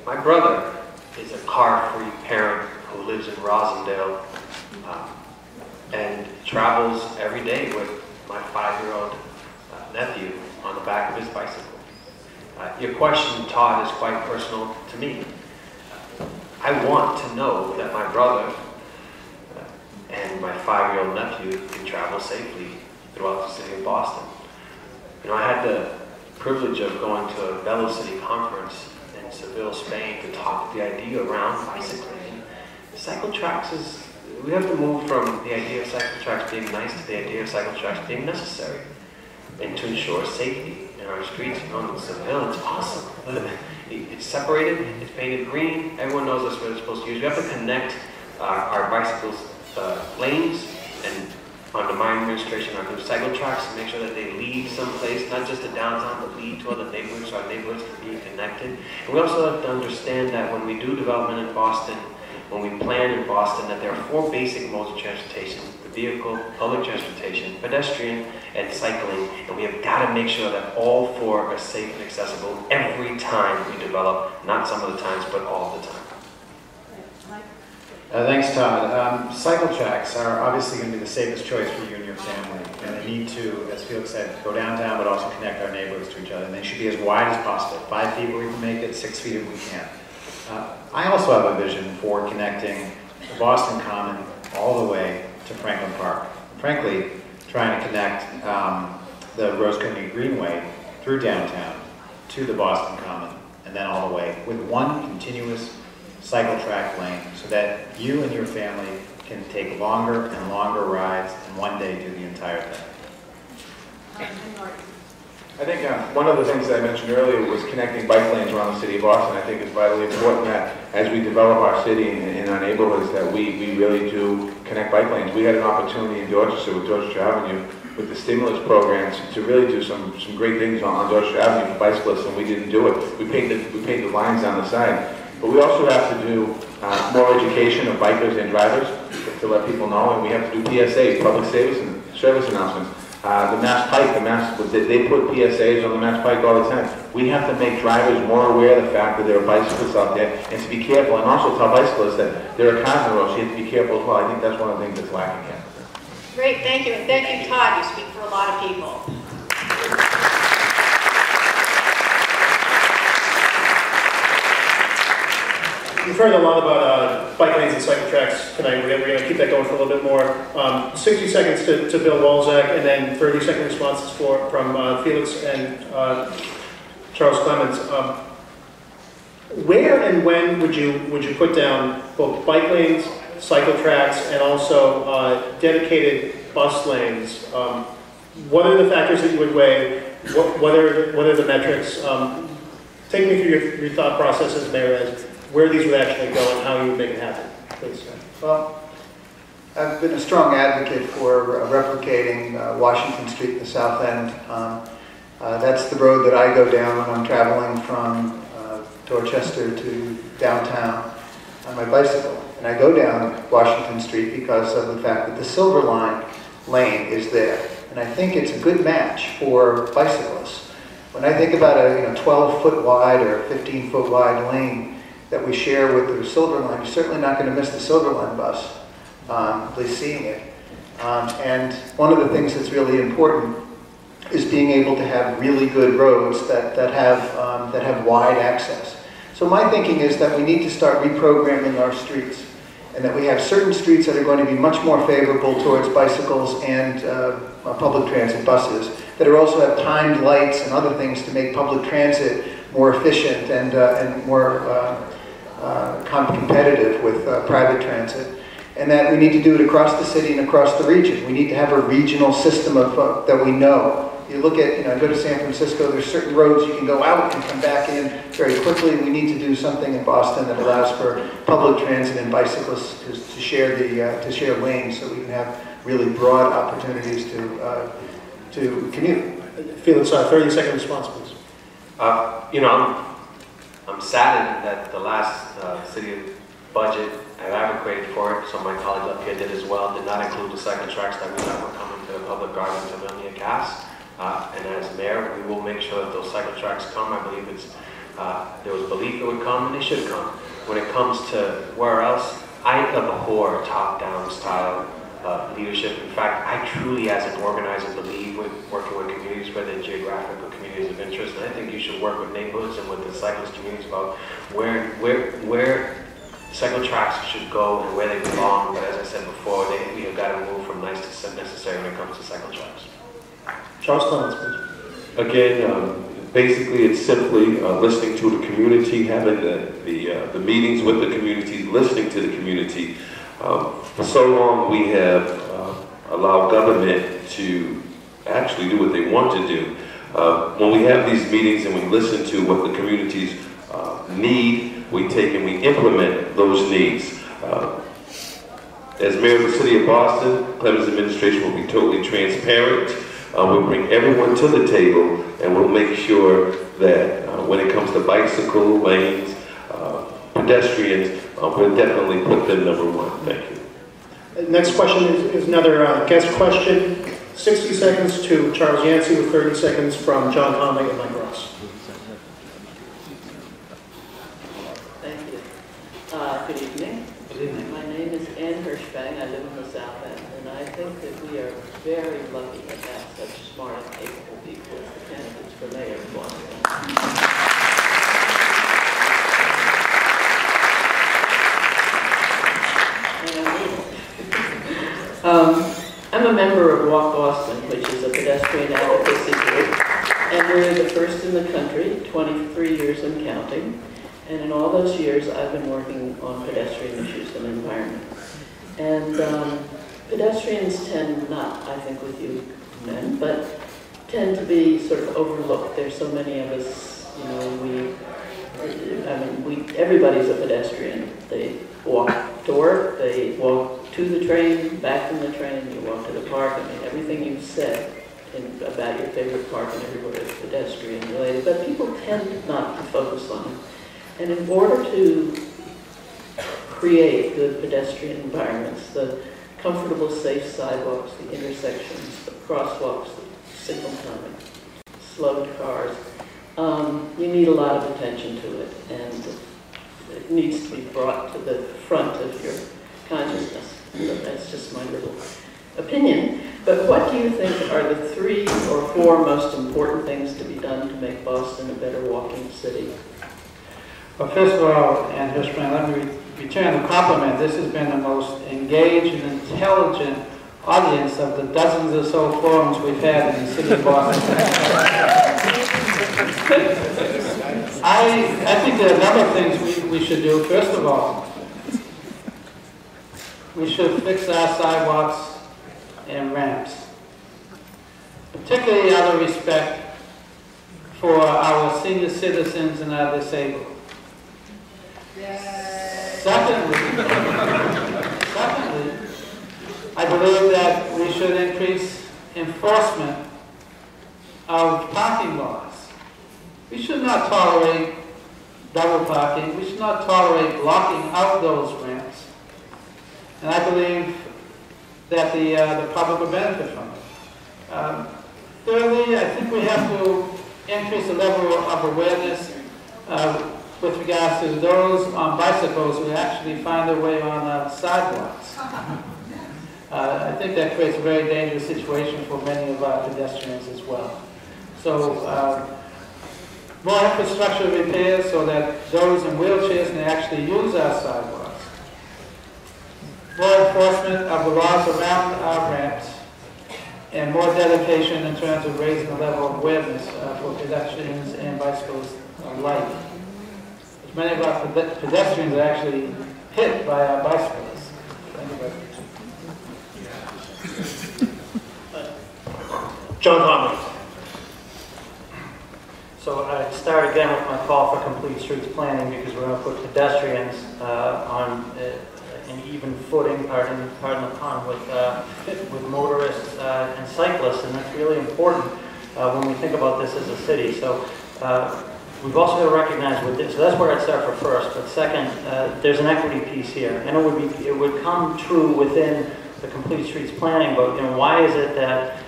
my brother is a car-free parent who lives in Rosendale and travels every day with my 5-year-old nephew on the back of his bicycle. Your question, Todd, is quite personal to me. I want to know that my brother and my 5-year-old nephew can travel safely throughout the city of Boston. You know, I had the privilege of going to a Bellow City conference in Seville, Spain, to talk the idea around bicycling. Cycle tracks is, we have to move from the idea of cycle tracks being nice to the idea of cycle tracks being necessary, and to ensure safety in our streets. You know, in Seville, it's awesome. It's separated, it's painted green, everyone knows that's what it's supposed to use. We have to connect our bicycles lanes, and under my administration, our new cycle tracks, to make sure that they lead someplace, not just to downtown, but lead to other neighborhoods, so our neighborhoods can be connected. And we also have to understand that when we do development in Boston, when we plan in Boston, that there are 4 basic modes of transportation: the vehicle, public transportation, pedestrian, and cycling. And we have got to make sure that all 4 are safe and accessible every time we develop, not some of the times, but all the time. Thanks, Todd. Cycle tracks are obviously going to be the safest choice for you and your family, and they need to, as Felix said, go downtown, but also connect our neighborhoods to each other. And they should be as wide as possible, 5 feet where we can make it, 6 feet if we can. I also have a vision for connecting the Boston Common all the way to Franklin Park. Frankly, trying to connect the Rose Company Greenway through downtown to the Boston Common, and then all the way with one continuous cycle track lane, so that you and your family can take longer and longer rides and one day do the entire thing. I think one of the things that I mentioned earlier was connecting bike lanes around the city of Boston. I think it's vitally important that as we develop our city and our neighborhoods, that we really do connect bike lanes. We had an opportunity in Dorchester with Dorchester Avenue with the stimulus programs to really do some great things on Dorchester Avenue for bicyclists, and we didn't do it. We paid the lines down the side. But we also have to do more education of bikers and drivers to let people know, and we have to do PSAs, public service announcements. The Mass Pike, they put PSAs on the Mass Pike all the time. We have to make drivers more aware of the fact that there are bicyclists out there, and to be careful, and also tell bicyclists that there are cars on the road, so you have to be careful as well. I think that's one of the things that's lacking here. Great, thank you. And thank you, Todd. You speak for a lot of people. We've heard a lot about bike lanes and cycle tracks tonight. We're going to keep that going for a little bit more. 60 seconds to Bill Walczak, and then 30-second responses from Felix and Charles Clemens. Where and when would you put down both bike lanes, cycle tracks, and also dedicated bus lanes? What are the factors that you would weigh? What are the metrics? Take me through your thought process as mayor, as where these would actually go and how you would make it happen, please. Well, I've been a strong advocate for replicating Washington Street in the South End. That's the road that I go down when I'm traveling from Dorchester to downtown on my bicycle. And I go down Washington Street because of the fact that the Silver Line lane is there. And I think it's a good match for bicyclists. When I think about a 12-foot wide or 15-foot wide lane that we share with the Silver Line, you're certainly not going to miss the Silver Line bus, at least seeing it. And one of the things that's really important is being able to have really good roads that have wide access. So my thinking is that we need to start reprogramming our streets, and that we have certain streets that are going to be much more favorable towards bicycles and public transit buses, that are also have timed lights and other things to make public transit more efficient and more competitive with private transit. And that we need to do it across the city and across the region. We need to have a regional system of that we know. You look at, go to San Francisco, there's certain roads you can go out and come back in very quickly. We need to do something in Boston that allows for public transit and bicyclists to share lanes, so we can have really broad opportunities to commute. Felix, 30-second response, please. I'm saddened that the last city budget I've advocated for it, so my colleagues up here did as well, did not include the cycle tracks that we thought were coming to the public gardens of Illinois Cass. And as mayor, we will make sure that those cycle tracks come. I believe there was belief it would come, and they should come. When it comes to where else, I abhor top-down style leadership. In fact, I truly, as an organizer, believe with working with communities, whether geographic or communities of interest. And I think you should work with neighborhoods and with the cyclist communities about where cycle tracks should go and where they belong. But as I said before, we have got to move from nice to necessary when it comes to cycle tracks. Charles Clemens, please. Again, basically it's simply listening to the community, having the meetings with the community, listening to the community. For so long we have allowed government to actually do what they want to do. When we have these meetings and we listen to what the communities need, we take and we implement those needs. As mayor of the city of Boston, Clemens administration will be totally transparent. We'll bring everyone to the table, and we'll make sure that when it comes to bicycle lanes, pedestrians, we'll definitely put them number one. Thank you. Next question is another guest question. 60 seconds to Charles Yancey with 30 seconds from John Conley and Mike Ross. Thank you. Good evening. Good evening. My name is Ann Hirschbang. I live in the South End, and I think that we are very lucky to have such smart and capable people as the candidates for mayor of Boston. I'm a member of Walk Boston, which is a pedestrian advocacy group, and we're the first in the country, 23 years and counting. And in all those years, I've been working on pedestrian issues and environment. And pedestrians tend not, I think with you men, but tend to be sort of overlooked. There's so many of us, everybody's a pedestrian. They walk to work, they walk to the train, back from the train, you walk to the park. I mean, everything you've said about your favorite park and everywhere is pedestrian related, but people tend not to focus on it. And in order to create good pedestrian environments, the comfortable, safe sidewalks, the intersections, the crosswalks, the signal timing, slowed cars, you need a lot of attention to it, and it needs to be brought to the front of your consciousness. So that's just my little opinion. But what do you think are the 3 or 4 most important things to be done to make Boston a better walking city? Well, first of all, Ann Hirschman, let me return the compliment. This has been the most engaged and intelligent audience of the dozens or so forums we've had in the city of Boston. I think there are a number of things we should do. First of all, we should fix our sidewalks and ramps, particularly out of respect for our senior citizens and our disabled. Secondly, I believe that we should increase enforcement of parking laws. We should not tolerate double parking. We should not tolerate blocking out those ramps. And I believe that the public will benefit from it. Thirdly, I think we have to increase the level of awareness with regards to those on bicycles who actually find their way on sidewalks. I think that creates a very dangerous situation for many of our pedestrians as well. So more infrastructure repairs so that those in wheelchairs can actually use our sidewalks. More enforcement of the laws around our ramps, and more dedication in terms of raising the level of awareness for pedestrians and bicyclists alike. Many of our pedestrians are actually hit by our bicyclists. Thank you very much. John Conley. So I start again with my call for complete streets planning because we're going to put pedestrians on an even footing, pardon the pun, with motorists and cyclists, and that's really important when we think about this as a city. So we've also got to recognize with this, so that's where I'd start for first, but second, there's an equity piece here, and it would come true within the complete streets planning, but why is it that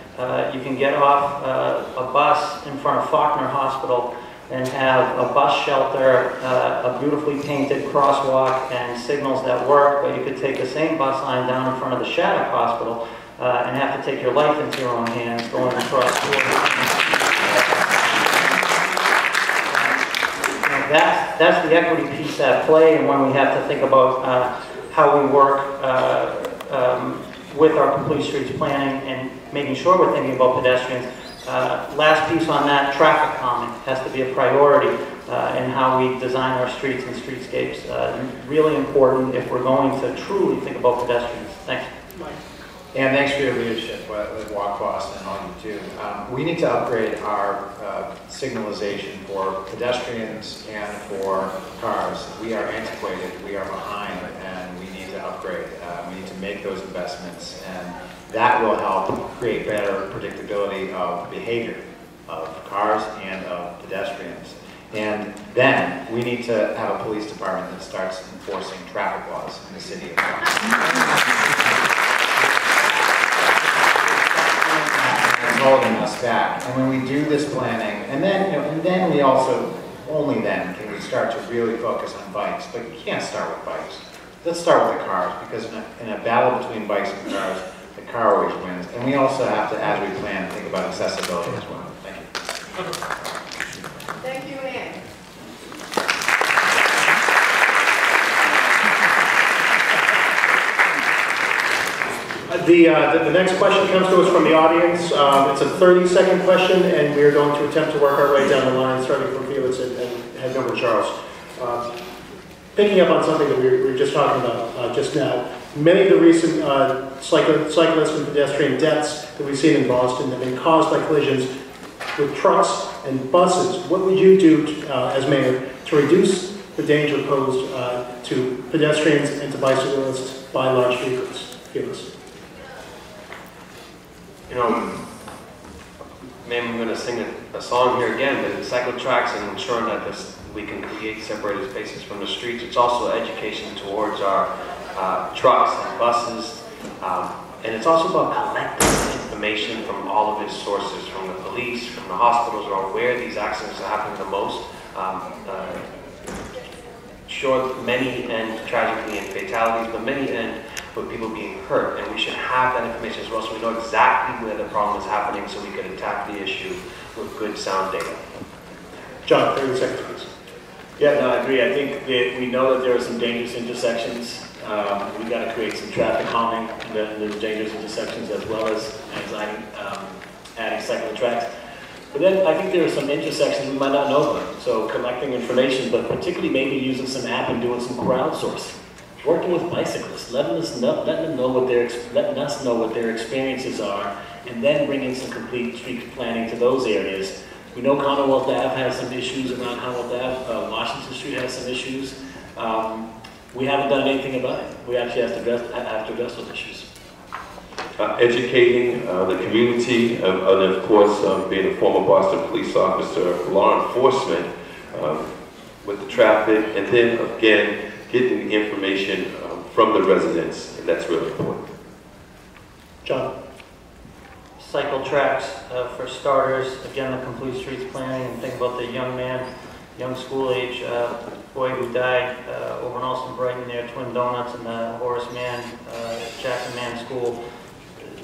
you can get off a bus in front of Faulkner Hospital and have a bus shelter, a beautifully painted crosswalk and signals that work, but you could take the same bus line down in front of the Shattuck Hospital and have to take your life into your own hands going across that's the equity piece at play, and when we have to think about how we work with our complete streets planning and making sure we're thinking about pedestrians. Last piece on that, traffic calming has to be a priority in how we design our streets and streetscapes. Really important if we're going to truly think about pedestrians. Thanks. Mike. And thanks for your leadership with Walk Boston and all you do. We need to upgrade our signalization for pedestrians and for cars. We are antiquated, we are behind, and we need to upgrade. We need to make those investments, and that will help create better predictability of behavior of cars and of pedestrians. And then we need to have a police department that starts enforcing traffic laws in the city of Boston. Holding us back. And when we do this planning, and then we also, only then can we start to really focus on bikes. But you can't start with bikes. Let's start with the cars, because in a battle between bikes and cars, the car always wins. And we also have to, as we plan, think about accessibility as well. Thank you. Thank you, Ann. The next question comes to us from the audience. It's a 30-second question, and we are going to attempt to work our way down the line, starting from Felix and heading over to Charles. Picking up on something that we were just talking about just now, many of the recent cyclist and pedestrian deaths that we've seen in Boston have been caused by collisions with trucks and buses. What would you do as mayor to reduce the danger posed to pedestrians and to bicyclists by large vehicles? Felix. Maybe I'm going to sing a song here again, but cycle tracks and ensuring that we can create separated spaces from the streets. It's also education towards our trucks and buses, and it's also about collecting information from all of its sources, from the police, from the hospitals, or where these accidents are happening the most. Sure, many end tragically in fatalities, but many end with people being hurt, and we should have that information as well so we know exactly where the problem is happening so we can attack the issue with good, sound data. John, 30 seconds, please. Yeah, no, I agree. I think that we know that there are some dangerous intersections. We've got to create some traffic calming in those dangerous intersections as well as adding cycling tracks. But then I think there are some intersections we might not know about. So collecting information, but particularly maybe using some app and doing some crowdsourcing. Working with bicyclists, letting us know what their experiences are, and then bringing some complete street planning to those areas. We know Commonwealth Ave has some issues around Commonwealth Ave. Washington Street has some issues. We haven't done anything about it. We actually have to address those issues. Educating the community, and of course, being a former Boston police officer, law enforcement with the traffic, and then again, getting information from the residents, and that's really important. John? Cycle tracks, for starters, again, the complete streets planning, and think about the young man, young school age boy who died over in Alston Brighton near Twin Donuts and the Horace Mann, Jackson Mann School.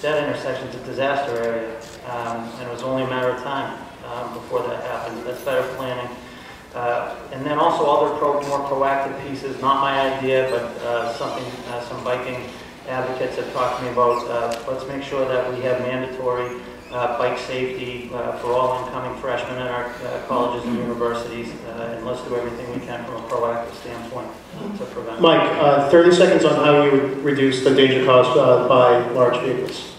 That intersection is a disaster area, and it was only a matter of time before that happened. That's better planning. And then also other more proactive pieces, not my idea, but something some biking advocates have talked to me about. Let's make sure that we have mandatory bike safety for all incoming freshmen in our colleges and universities, and let's do everything we can from a proactive standpoint to prevent. Mike, 30 seconds on how you would reduce the danger caused by large vehicles.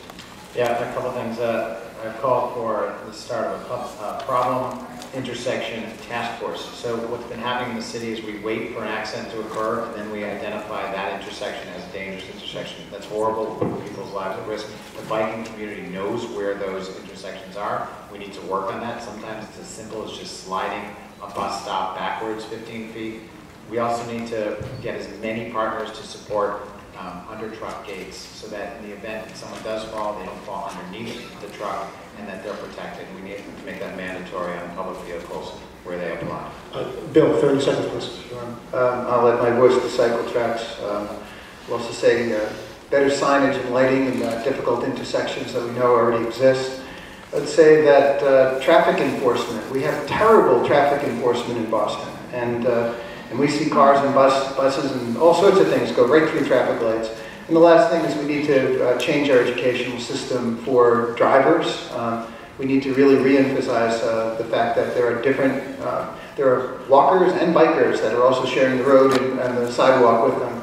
Yeah, a couple things. I've called for the start of a problem intersection task force. So what's been happening in the city is we wait for an accident to occur, and then we identify that intersection as a dangerous intersection. That's horrible, put people's lives at risk. The biking community knows where those intersections are. We need to work on that. Sometimes it's as simple as just sliding a bus stop backwards 15 feet. We also need to get as many partners to support under truck gates, so that in the event that someone does fall, they don't fall underneath the truck, and that they're protected. We need to make that mandatory on public vehicles where they apply. Bill, 30 seconds, please. I'll let my voice to cycle tracks. We'll also say better signage and lighting in difficult intersections that we know already exist. I'd say that traffic enforcement. We have terrible traffic enforcement in Boston, and we see cars and buses and all sorts of things go right through traffic lights. And the last thing is we need to change our educational system for drivers. We need to really re-emphasize the fact that there are different, there are walkers and bikers that are also sharing the road and the sidewalk with them.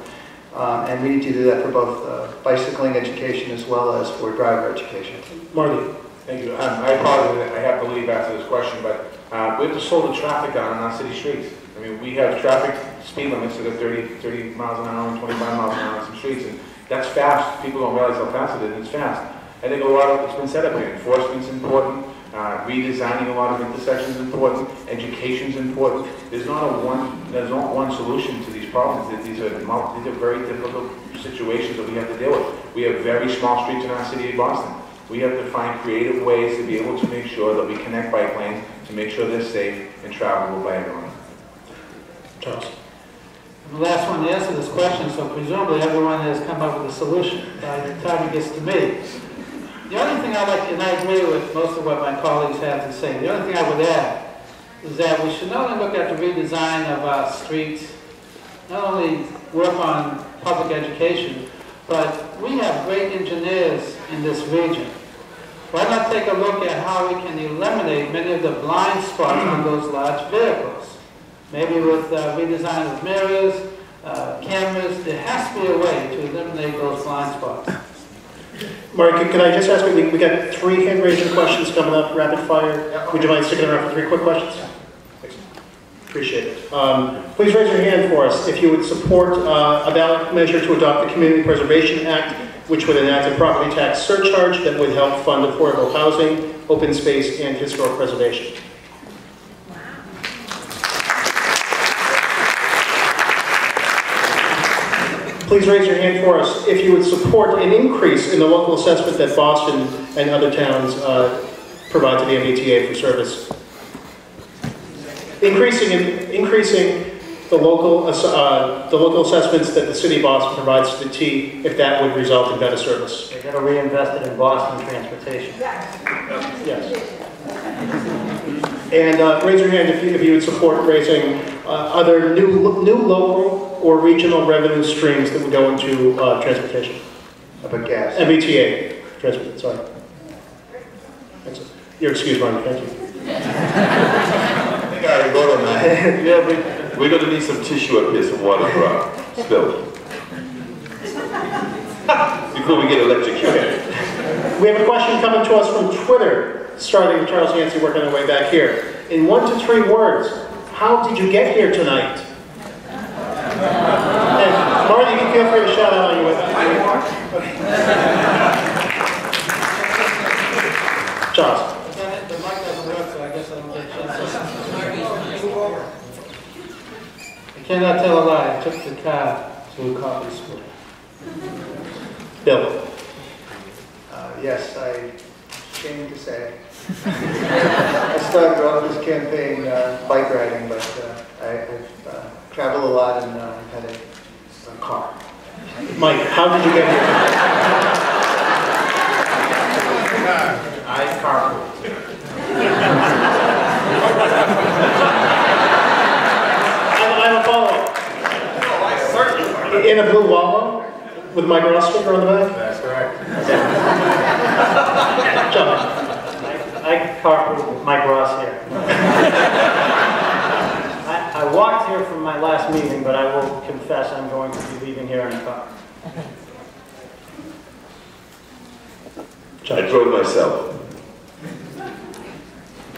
And we need to do that for both bicycling education as well as for driver education. Marty. Thank you. I apologize, I have to leave after this question, but we have to slow the traffic down on our city streets. I mean, we have traffic speed limits that are 30 miles an hour and 25 miles an hour on some streets, and that's fast. People don't realize how fast it is, and it's fast. I think a lot of it's been said up here. Enforcement's important. Redesigning a lot of intersections is important. Education's important. There's not one solution to these problems. These are very difficult situations that we have to deal with. We have very small streets in our city of Boston. We have to find creative ways to be able to make sure that we connect bike lanes to make sure they're safe and travelable by everyone. Charles. I'm the last one to answer this question, so presumably everyone has come up with a solution by the time it gets to me. The only thing I like, and I agree with most of what my colleagues have to say, the only thing I would add is that we should not only look at the redesign of our streets, not only work on public education, but we have great engineers in this region. Why not take a look at how we can eliminate many of the blind spots on those large vehicles? Maybe with redesign of mirrors, cameras, there has to be a way to eliminate those blind spots. Mark, can I just ask you, we got 3 hand-raising questions coming up, rapid fire. Would you mind sticking around for 3 quick questions? Appreciate it. Please raise your hand for us if you would support a ballot measure to adopt the Community Preservation Act, which would enact a property tax surcharge that would help fund affordable housing, open space, and historic preservation. Please raise your hand for us if you would support an increase in the local assessment that Boston and other towns provide to the MBTA for service. Increasing the local assessments that the city of Boston provides to the T, if that would result in better service. They got to reinvest it in Boston transportation. Yes. And raise your hand if you would support raising other new local or regional revenue streams that would go into transportation. How about gas? MBTA. Transport, sorry. You're excused, Marty. Thank you. I think I already wrote on that. Yeah, we're going to need some tissue up here, some water drop. Spill it. Before we get electrocuted. We have a question coming to us from Twitter, starting with Charles Yancey working our way back here. In 1 to 3 words, how did you get here tonight? And Marty, you can feel free to shout out on you with that. Charles. The mic doesn't work, so I guess I don't get a chance. I cannot tell a lie. I took the car to a coffee school. Bill. Yes, I'm ashamed to say. I started off this campaign bike riding, but I've traveled a lot and I've had a car. Mike, how did you get here? I carpool. I have a follow-up. In a blue Volvo with my Mayoral sticker on the back? That's correct. John. I carpool with Mike Ross here. I walked here from my last meeting, but I will confess I'm going to be leaving here in a car. I drove myself.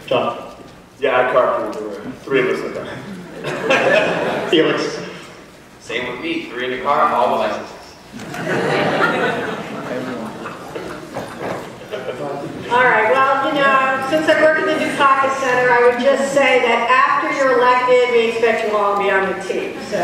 John. Yeah, I carpool. There were 3 of us in the car. Felix. Same with me, 3 in the car, all the licenses. All right, well, since I work at the Dukakis Center, I would just say that after you're elected, we expect you all to be on the team, so.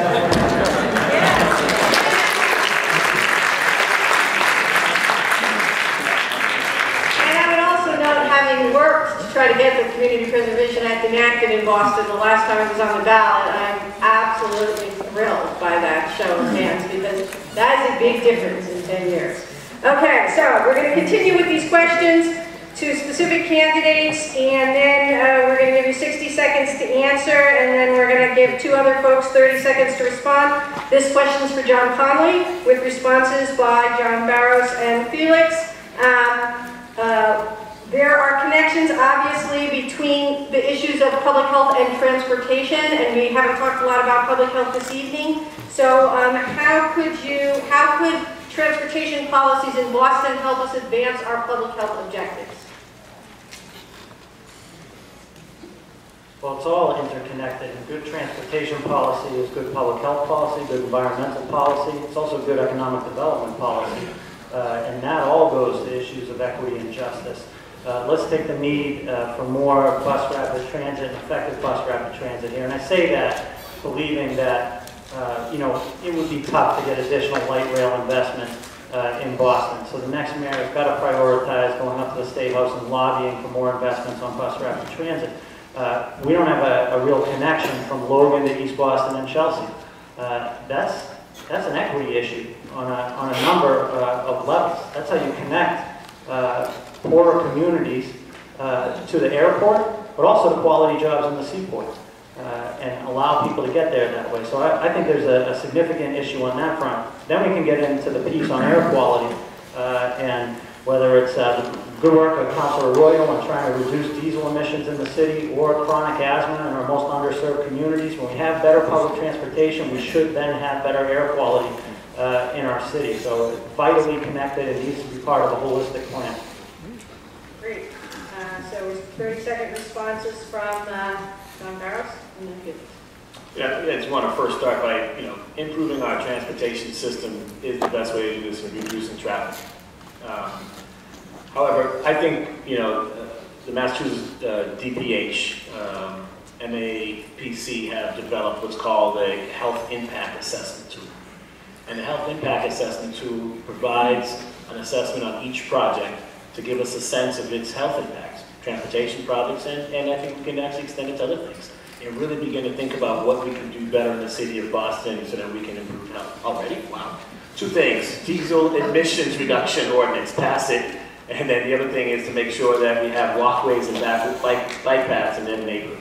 And I would also note, having worked to try to get the Community Preservation Act enacted in Boston the last time it was on the ballot, I'm absolutely thrilled by that show of hands, because that is a big difference in 10 years. Okay, so we're going to continue with these questions to specific candidates, and then we're going to give you 60 seconds to answer, and then we're going to give 2 other folks 30 seconds to respond. This question is for John Conley, with responses by John Barros and Felix. There are connections, obviously, between the issues of public health and transportation, and we haven't talked a lot about public health this evening. So how could transportation policies in Boston help us advance our public health objectives? Well, it's all interconnected. And good transportation policy is good public health policy, good environmental policy. It's also good economic development policy. And that all goes to issues of equity and justice. Let's take the need for more bus rapid transit and effective bus rapid transit here. And I say that believing that it would be tough to get additional light rail investment in Boston. So the next mayor has got to prioritize going up to the State House and lobbying for more investments on bus rapid transit. We don't have a real connection from Logan to East Boston and Chelsea. That's an equity issue on a number of levels. That's how you connect poorer communities to the airport, but also to quality jobs in the seaport, and allow people to get there that way. So I think there's a significant issue on that front. Then we can get into the piece on air quality, and whether it's the good work of Councilor Arroyo on trying to reduce diesel emissions in the city, or chronic asthma in our most underserved communities. When we have better public transportation, we should then have better air quality in our city. So it's vitally connected. It needs to be part of a holistic plan. Great. So 30-second responses from John Barros and then Felix. Yeah, I just want to first start by, improving our transportation system is the best way to do this, and reducing traffic. However, I think, the Massachusetts DPH, MAPC have developed what's called a health impact assessment tool. And the health impact assessment tool provides an assessment on each project to give us a sense of its health impacts, transportation projects, and I think we can actually extend it to other things. And really begin to think about what we can do better in the city of Boston so that we can improve health. Already? Wow. 2 things, diesel emissions reduction ordinance, pass it. And then the other thing is to make sure that we have walkways and bike paths in every neighborhood.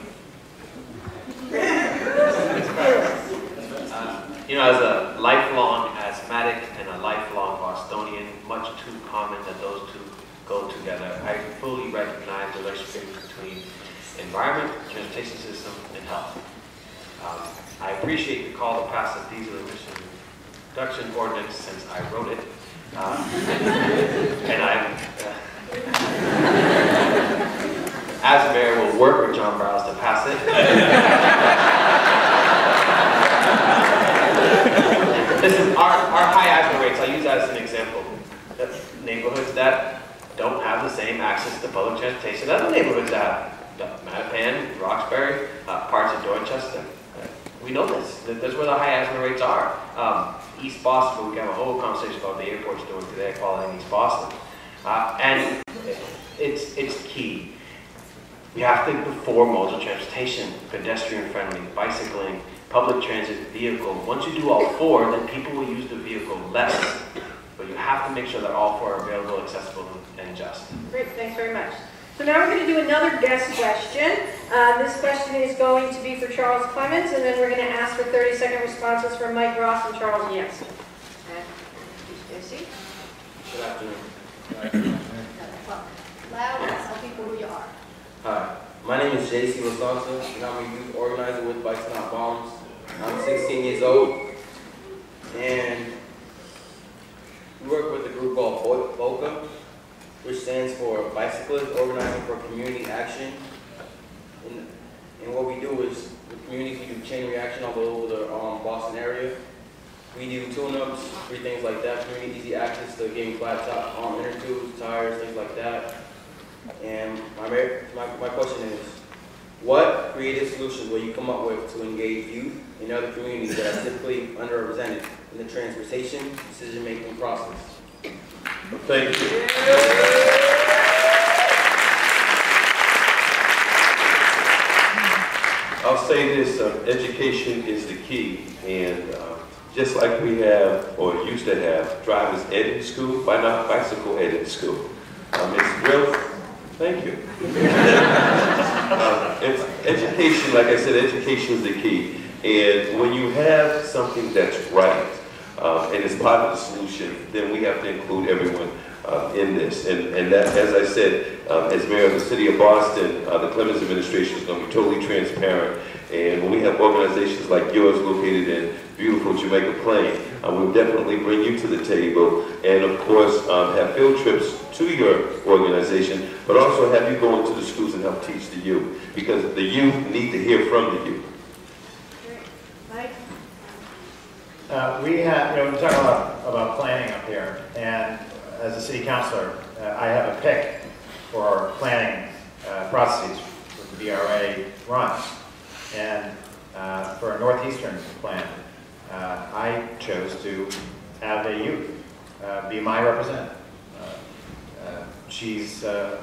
As a lifelong asthmatic and a lifelong Bostonian, much too common that those two go together. I fully recognize the relationship between environment, transportation system, and health. I appreciate the call to pass the diesel emission reduction ordinance since I wrote it. And as mayor, will work with John Barros to pass it. Listen, our high asthma rates, I use that as an example. That's neighborhoods that don't have the same access to public transportation that other neighborhoods have. Mattapan, Roxbury, parts of Dorchester. We know this. That's where the high asthma rates are. East Boston, we can have a whole conversation about what the airport's doing today, quality in East Boston. And it's key. We have to put forward modes of transportation, pedestrian-friendly, bicycling, public transit, vehicle. Once you do all four, then people will use the vehicle less. But you have to make sure that all four are available, accessible, and just. Great, thanks very much. So now we're going to do another guest question. This question is going to be for Charles Clemens, and then we're going to ask for 30-second responses from Mike Ross and Charles Yancey. Stacy? Good afternoon. Loud, tell people who you are. Hi, my name is JC Lasanta, and I'm a youth organizer with Bikes Not Bombs. I'm 16 years old, and we work with a group called BOCA, which stands for Bicyclists Organizing for Community Action. And what we do is, the community, we do chain reaction all over the Boston area. We do tune-ups, 3 things like that, community easy access to getting flat top, inner tubes, tires, things like that. And my question is, what creative solutions will you come up with to engage youth in other communities that are typically underrepresented in the transportation decision-making process? Thank you. I'll say this, education is the key, and just like we have, or used to have, drivers ed in school, why not bicycle ed in school? It's real, thank you. It's education, like I said, education is the key, and when you have something that's right, and it's part of the solution, then we have to include everyone in this. And that, as I said, as mayor of the city of Boston, the Clemens administration is going to be totally transparent. And when we have organizations like yours located in beautiful Jamaica Plain, we'll definitely bring you to the table. And of course, have field trips to your organization, but also have you go into the schools and help teach the youth. Because the youth need to hear from the youth. Mike? We talk about planning up here, and as a city councilor, I have a pick for planning processes that the BRA runs. And for a northeastern plan, I chose to have a youth be my representative. She's a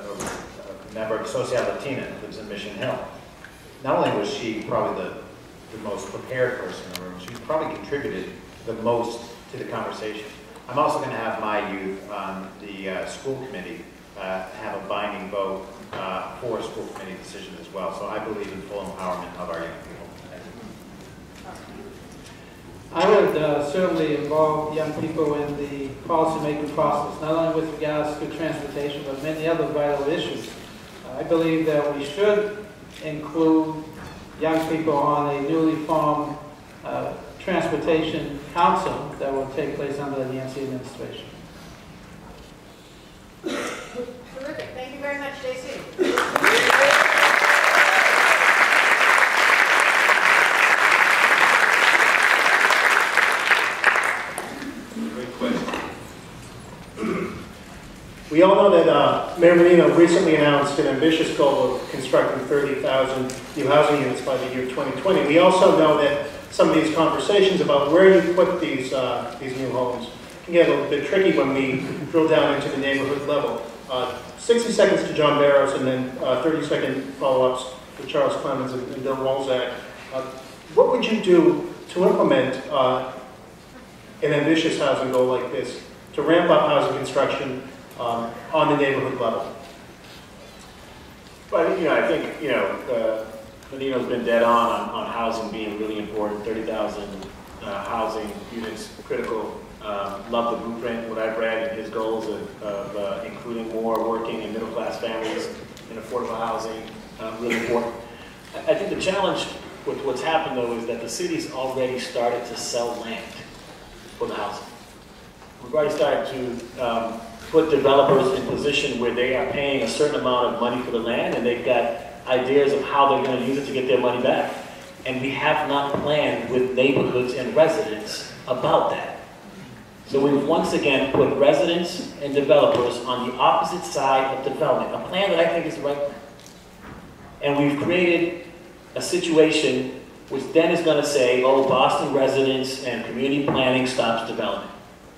member of Social Latina, lives in Mission Hill. Not only was she probably the most prepared person in the room, she probably contributed the most to the conversation. I'm also going to have my youth on the school committee have a binding vote for a school committee decision as well. So I believe in full empowerment of our young people. I would certainly involve young people in the policy-making process, not only with regards to transportation, but many other vital issues. I believe that we should include young people on a newly formed transportation council that will take place under the Yancey administration. Terrific. Thank you very much, JC. We all know that Mayor Menino recently announced an ambitious goal of constructing 30,000 new housing units by the year 2020. We also know that some of these conversations about where you put these new homes can get a little bit tricky when we drill down into the neighborhood level. 60 seconds to John Barrows, and then 30-second follow-ups to Charles Clemens and Bill Walzak. What would you do to implement an ambitious housing goal like this, to ramp up housing construction on the neighborhood level? But I think Menino's been dead on housing being really important. 30,000 housing units critical. Love the blueprint, what I've read, and his goals of including more working and middle class families in affordable housing. Really important. I think the challenge with what's happened though is that the city's already started to sell land for the housing. We've already started to put developers in position where they are paying a certain amount of money for the land, and they've got ideas of how they're going to use it to get their money back. And we have not planned with neighborhoods and residents about that. So we've once again put residents and developers on the opposite side of development, a plan that I think is the right plan. And we've created a situation which then is going to say, oh, Boston residents and community planning stops development.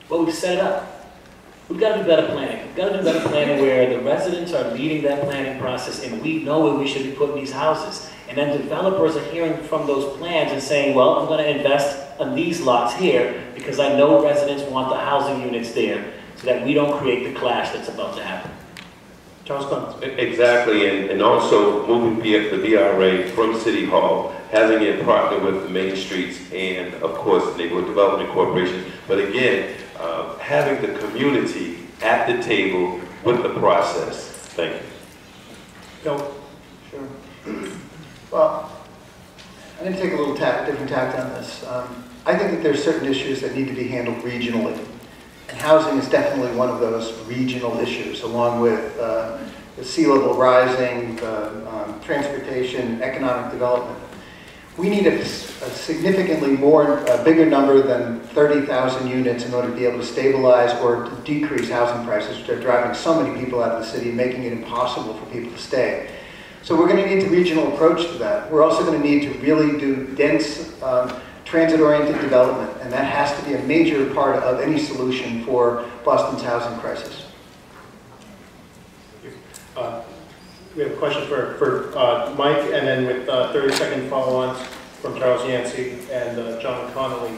Well, we've set it up. We've got to do better planning. We've got to do better planning where the residents are leading that planning process and we know where we should be putting these houses. And then developers are hearing from those plans and saying, well, I'm going to invest on these lots here because I know residents want the housing units there so that we don't create the clash that's about to happen. Charles Clemens. Exactly, and also moving the BRA from City Hall, having it partner with the Main Streets and, of course, the Neighborhood Development Corporation. But again, having the community at the table with the process. Thank you. Bill? Sure. Well, I'm going to take a little different tact on this. I think that there's certain issues that need to be handled regionally. And housing is definitely one of those regional issues, along with the sea level rising, transportation, economic development. We need a significantly bigger number than 30,000 units in order to be able to stabilize or to decrease housing prices, which are driving so many people out of the city, making it impossible for people to stay. So we're going to need a regional approach to that. We're also going to need to really do dense, transit-oriented development, and that has to be a major part of any solution for Boston's housing crisis. We have a question for Mike, and then with 30-second follow-ons from Charles Yancey and John Connolly.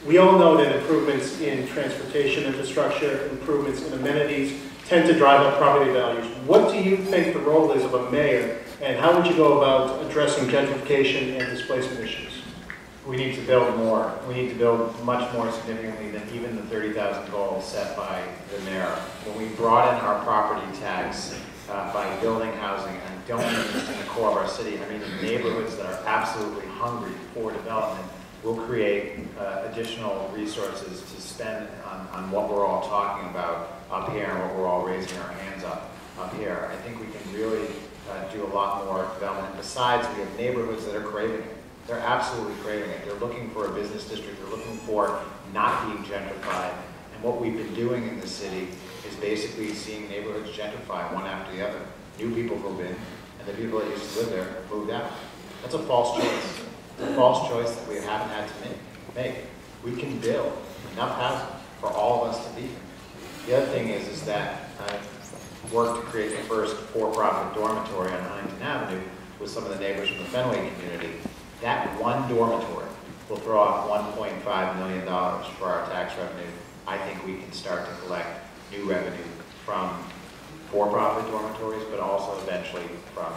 We all know that improvements in transportation infrastructure, improvements in amenities, tend to drive up property values. What do you think the role is of a mayor, and how would you go about addressing gentrification and displacement issues? We need to build more. We need to build much more significantly than even the 30,000 goal set by the mayor. When we brought in our property tax by building housing, and don't mean in the core of our city, I mean in neighborhoods that are absolutely hungry for development, we'll create additional resources to spend on what we're all talking about up here and what we're all raising our hands up here. I think we can really do a lot more development. Besides, we have neighborhoods that are craving it. They're absolutely craving it. They're looking for a business district. They're looking for not being gentrified. And what we've been doing in the city is basically seeing neighborhoods gentrify one after the other. New people move in, and the people that used to live there moved out. That's a false choice. It's a false choice that we haven't had to make. We can build enough housing for all of us to be here. The other thing is that I worked to create the first for-profit dormitory on Huntington Avenue with some of the neighbors from the Fenway community. That one dormitory will throw off $1.5 million for our tax revenue. I think we can start to collect new revenue from for-profit dormitories, but also eventually from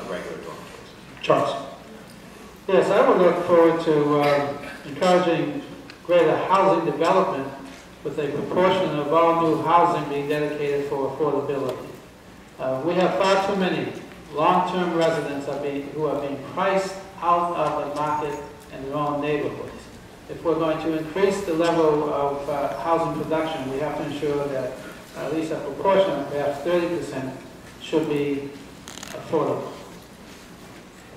regular dormitories. Charles. Yes, I would look forward to encouraging greater housing development with a proportion of all new housing being dedicated for affordability. We have far too many long-term residents who are being priced out of the market in their own neighborhoods. If we're going to increase the level of housing production, we have to ensure that at least a proportion, perhaps 30%, should be affordable.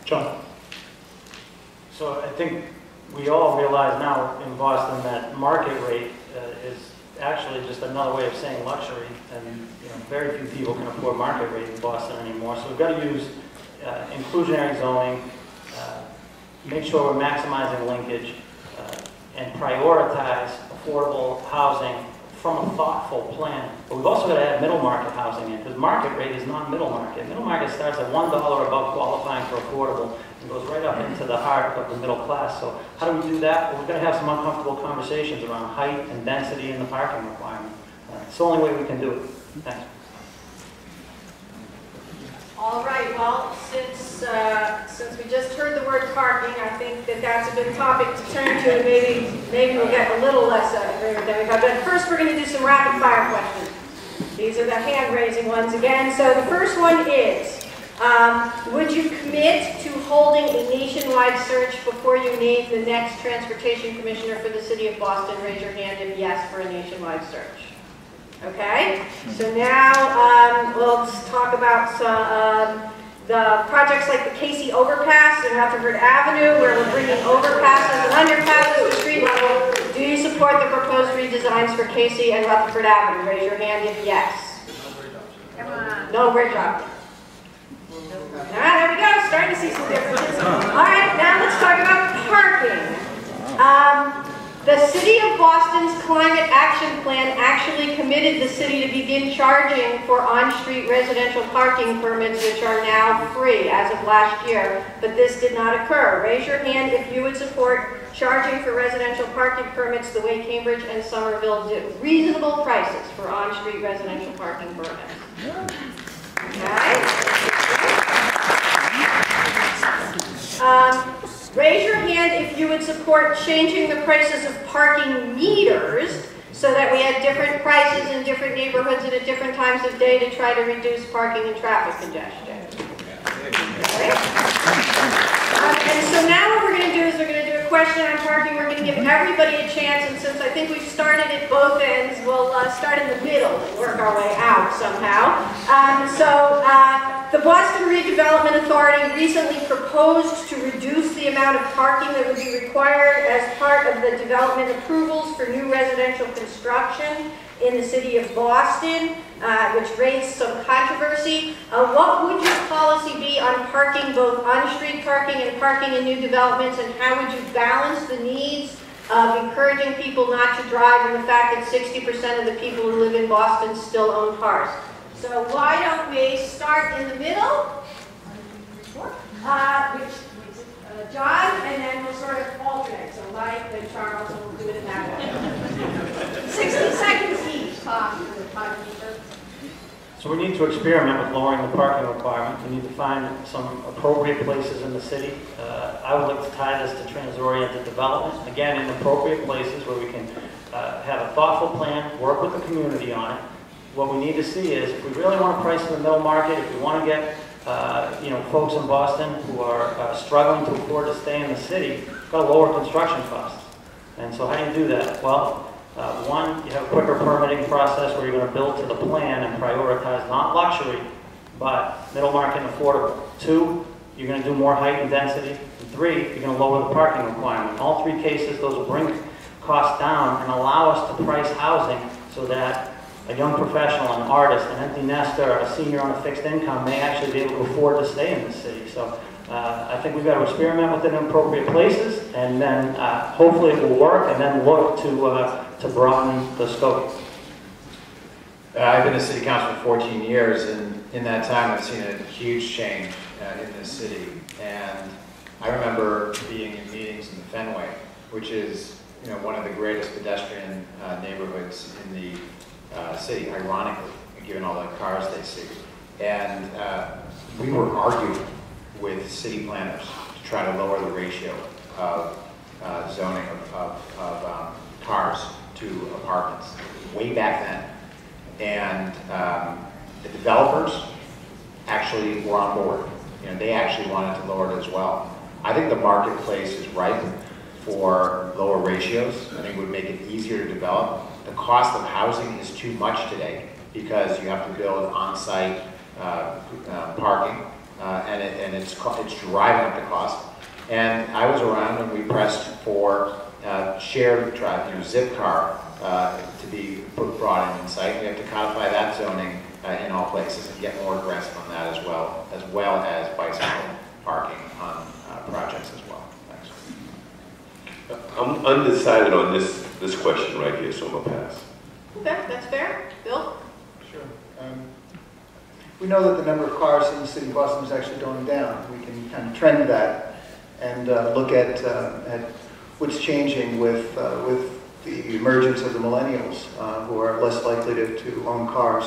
John. So I think we all realize now in Boston that market rate is actually just another way of saying luxury, and very few people can afford market rate in Boston anymore. So we've got to use inclusionary zoning, make sure we're maximizing linkage, and prioritize affordable housing from a thoughtful plan. But we've also got to add middle market housing in, because market rate is not middle market. Middle market starts at $1 above qualifying for affordable and goes right up into the heart of the middle class. So how do we do that? Well, we're going to have some uncomfortable conversations around height and density and the parking requirement. It's the only way we can do it. Thanks. All right, well, since we just heard the word parking, I think that that's a good topic to turn to. Maybe we'll get a little less aggravated. But first, we're going to do some rapid fire questions. These are the hand-raising ones again. So the first one is, would you commit to holding a nationwide search before you name the next transportation commissioner for the city of Boston? Raise your hand if yes for a nationwide search. Okay, so now we'll talk about the projects like the Casey Overpass and Rutherford Avenue, where we're bringing overpasses and underpasses to street level. Do you support the proposed redesigns for Casey and Rutherford Avenue? Raise your hand if yes. Come on. No, great job. There we go, starting to see some differences. All right, now let's The City of Boston's Climate Action Plan actually committed the city to begin charging for on-street residential parking permits, which are now free as of last year, but this did not occur. Raise your hand if you would support charging for residential parking permits the way Cambridge and Somerville do. Reasonable prices for on-street residential parking permits. Okay. Raise your hand if you would support changing the prices of parking meters so that we had different prices in different neighborhoods and at different times of day to try to reduce parking and traffic congestion. Okay. And so now what we're going to do is we're going to do a question on parking. We're going to give everybody a chance, and since I think we've started at both ends, we'll start in the middle and work our way out somehow. The Boston Redevelopment Authority recently proposed to reduce the amount of parking that would be required as part of the development approvals for new residential construction in the city of Boston, which raised some controversy. What would your policy be on parking, both on-street parking and parking in new developments, and how would you balance the needs of encouraging people not to drive and the fact that 60% of the people who live in Boston still own cars? So why don't we start in the middle, John, and then we'll sort of alternate. So Mike, then Charles, and we'll do it in that way. 60 seconds each, Tom, for the timekeeper. So we need to experiment with lowering the parking requirement. We need to find some appropriate places in the city. I would like to tie this to trans-oriented development. Again, in appropriate places where we can have a thoughtful plan, work with the community on it. What we need to see is, if we really want to price in the middle market, if we want to get folks in Boston who are struggling to afford to stay in the city, we've got to lower construction costs. And so how do you do that? Well, one, you have a quicker permitting process where you're going to build to the plan and prioritize not luxury, but middle market and affordable. Two, you're going to do more height and density. And three, you're going to lower the parking requirement. In all three cases, those will bring costs down and allow us to price housing so that a young professional, an artist, an empty nester, a senior on a fixed income may actually be able to afford to stay in the city. So I think we've got to experiment with it in appropriate places, and then hopefully it will work, and then look to broaden the scope. I've been a city council for 14 years, and in that time I've seen a huge change in this city. And I remember being in meetings in the Fenway, which is one of the greatest pedestrian neighborhoods in the city, ironically, given all the cars they see. And we were arguing with city planners to try to lower the ratio of zoning of cars to apartments way back then. And the developers actually were on board. They actually wanted to lower it as well. I think the marketplace is ripe for lower ratios. I think it would make it easier to develop. The cost of housing is too much today because you have to build on-site parking, and it's driving up the cost. And I was around when we pressed for shared drive, zip car to be brought in site. We have to codify that zoning in all places and get more aggressive on that as well as bicycle parking on projects as well. Thanks. I'm undecided on this question right here, so I'm gonna pass. Okay, that's fair. Bill? Sure. We know that the number of cars in the city of Boston is actually going down. We can kind of trend that and look at what's changing with the emergence of the millennials who are less likely to own cars.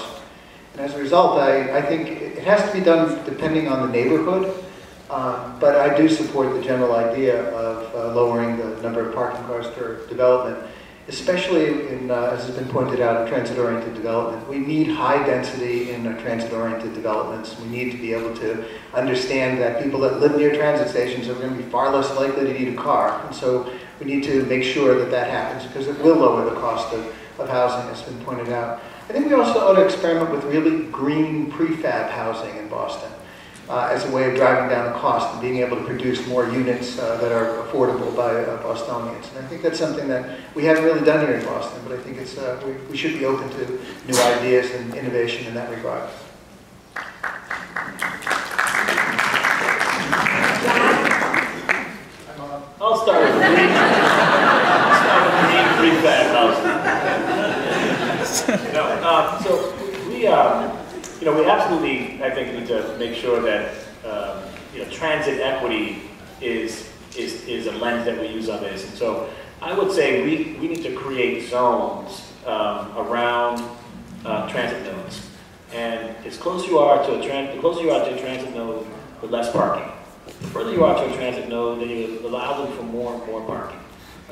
And as a result, I think it has to be done depending on the neighborhood, but I do support the general idea of lowering the number of parking cars per development, especially in, as has been pointed out, in transit-oriented development. We need high density in transit-oriented developments. We need to be able to understand that people that live near transit stations are going to be far less likely to need a car. And so we need to make sure that that happens because it will lower the cost of housing, as has been pointed out. I think we also ought to experiment with really green prefab housing in Boston as a way of driving down the cost and being able to produce more units that are affordable by Bostonians. And I think that's something that we haven't really done here in Boston, but I think it's we should be open to new ideas and innovation in that regard. I'll start with So we, you know, we absolutely, I think, need to make sure that you know, transit equity is a lens that we use on this. And so I would say we need to create zones around transit nodes. And as close you are to the closer you are to a transit node, the less parking. The further you are to a transit node, then you allow them for more and more parking.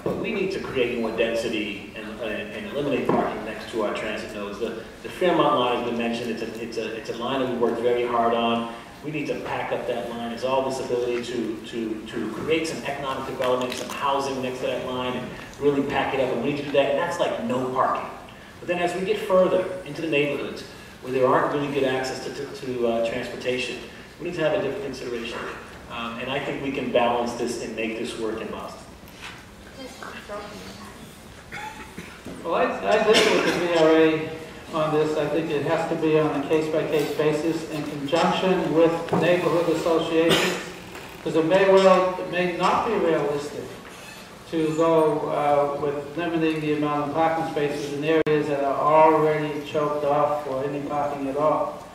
But we need to create more density and eliminate parking next to our transit nodes. The Fairmont line has been mentioned. It's a line that we worked very hard on. We need to pack up that line. It's all this ability to create some economic development, some housing next to that line, and really pack it up. And we need to do that. And that's like no parking. But then as we get further into the neighborhoods where there aren't really good access to transportation, we need to have a different consideration. And I think we can balance this and make this work in Boston. Well, I differ with the VRA on this. I think it has to be on a case-by-case basis in conjunction with neighborhood associations, because it may not be realistic to go with limiting the amount of parking spaces in areas that are already choked off for any parking at all.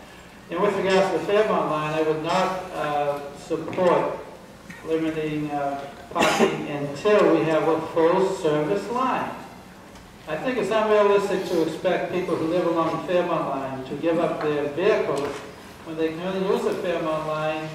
And with regards to the Fairmont line, I would not support limiting parking until we have a full-service line. I think it's unrealistic to expect people who live along the Fairmont line to give up their vehicles when they can only use the Fairmont line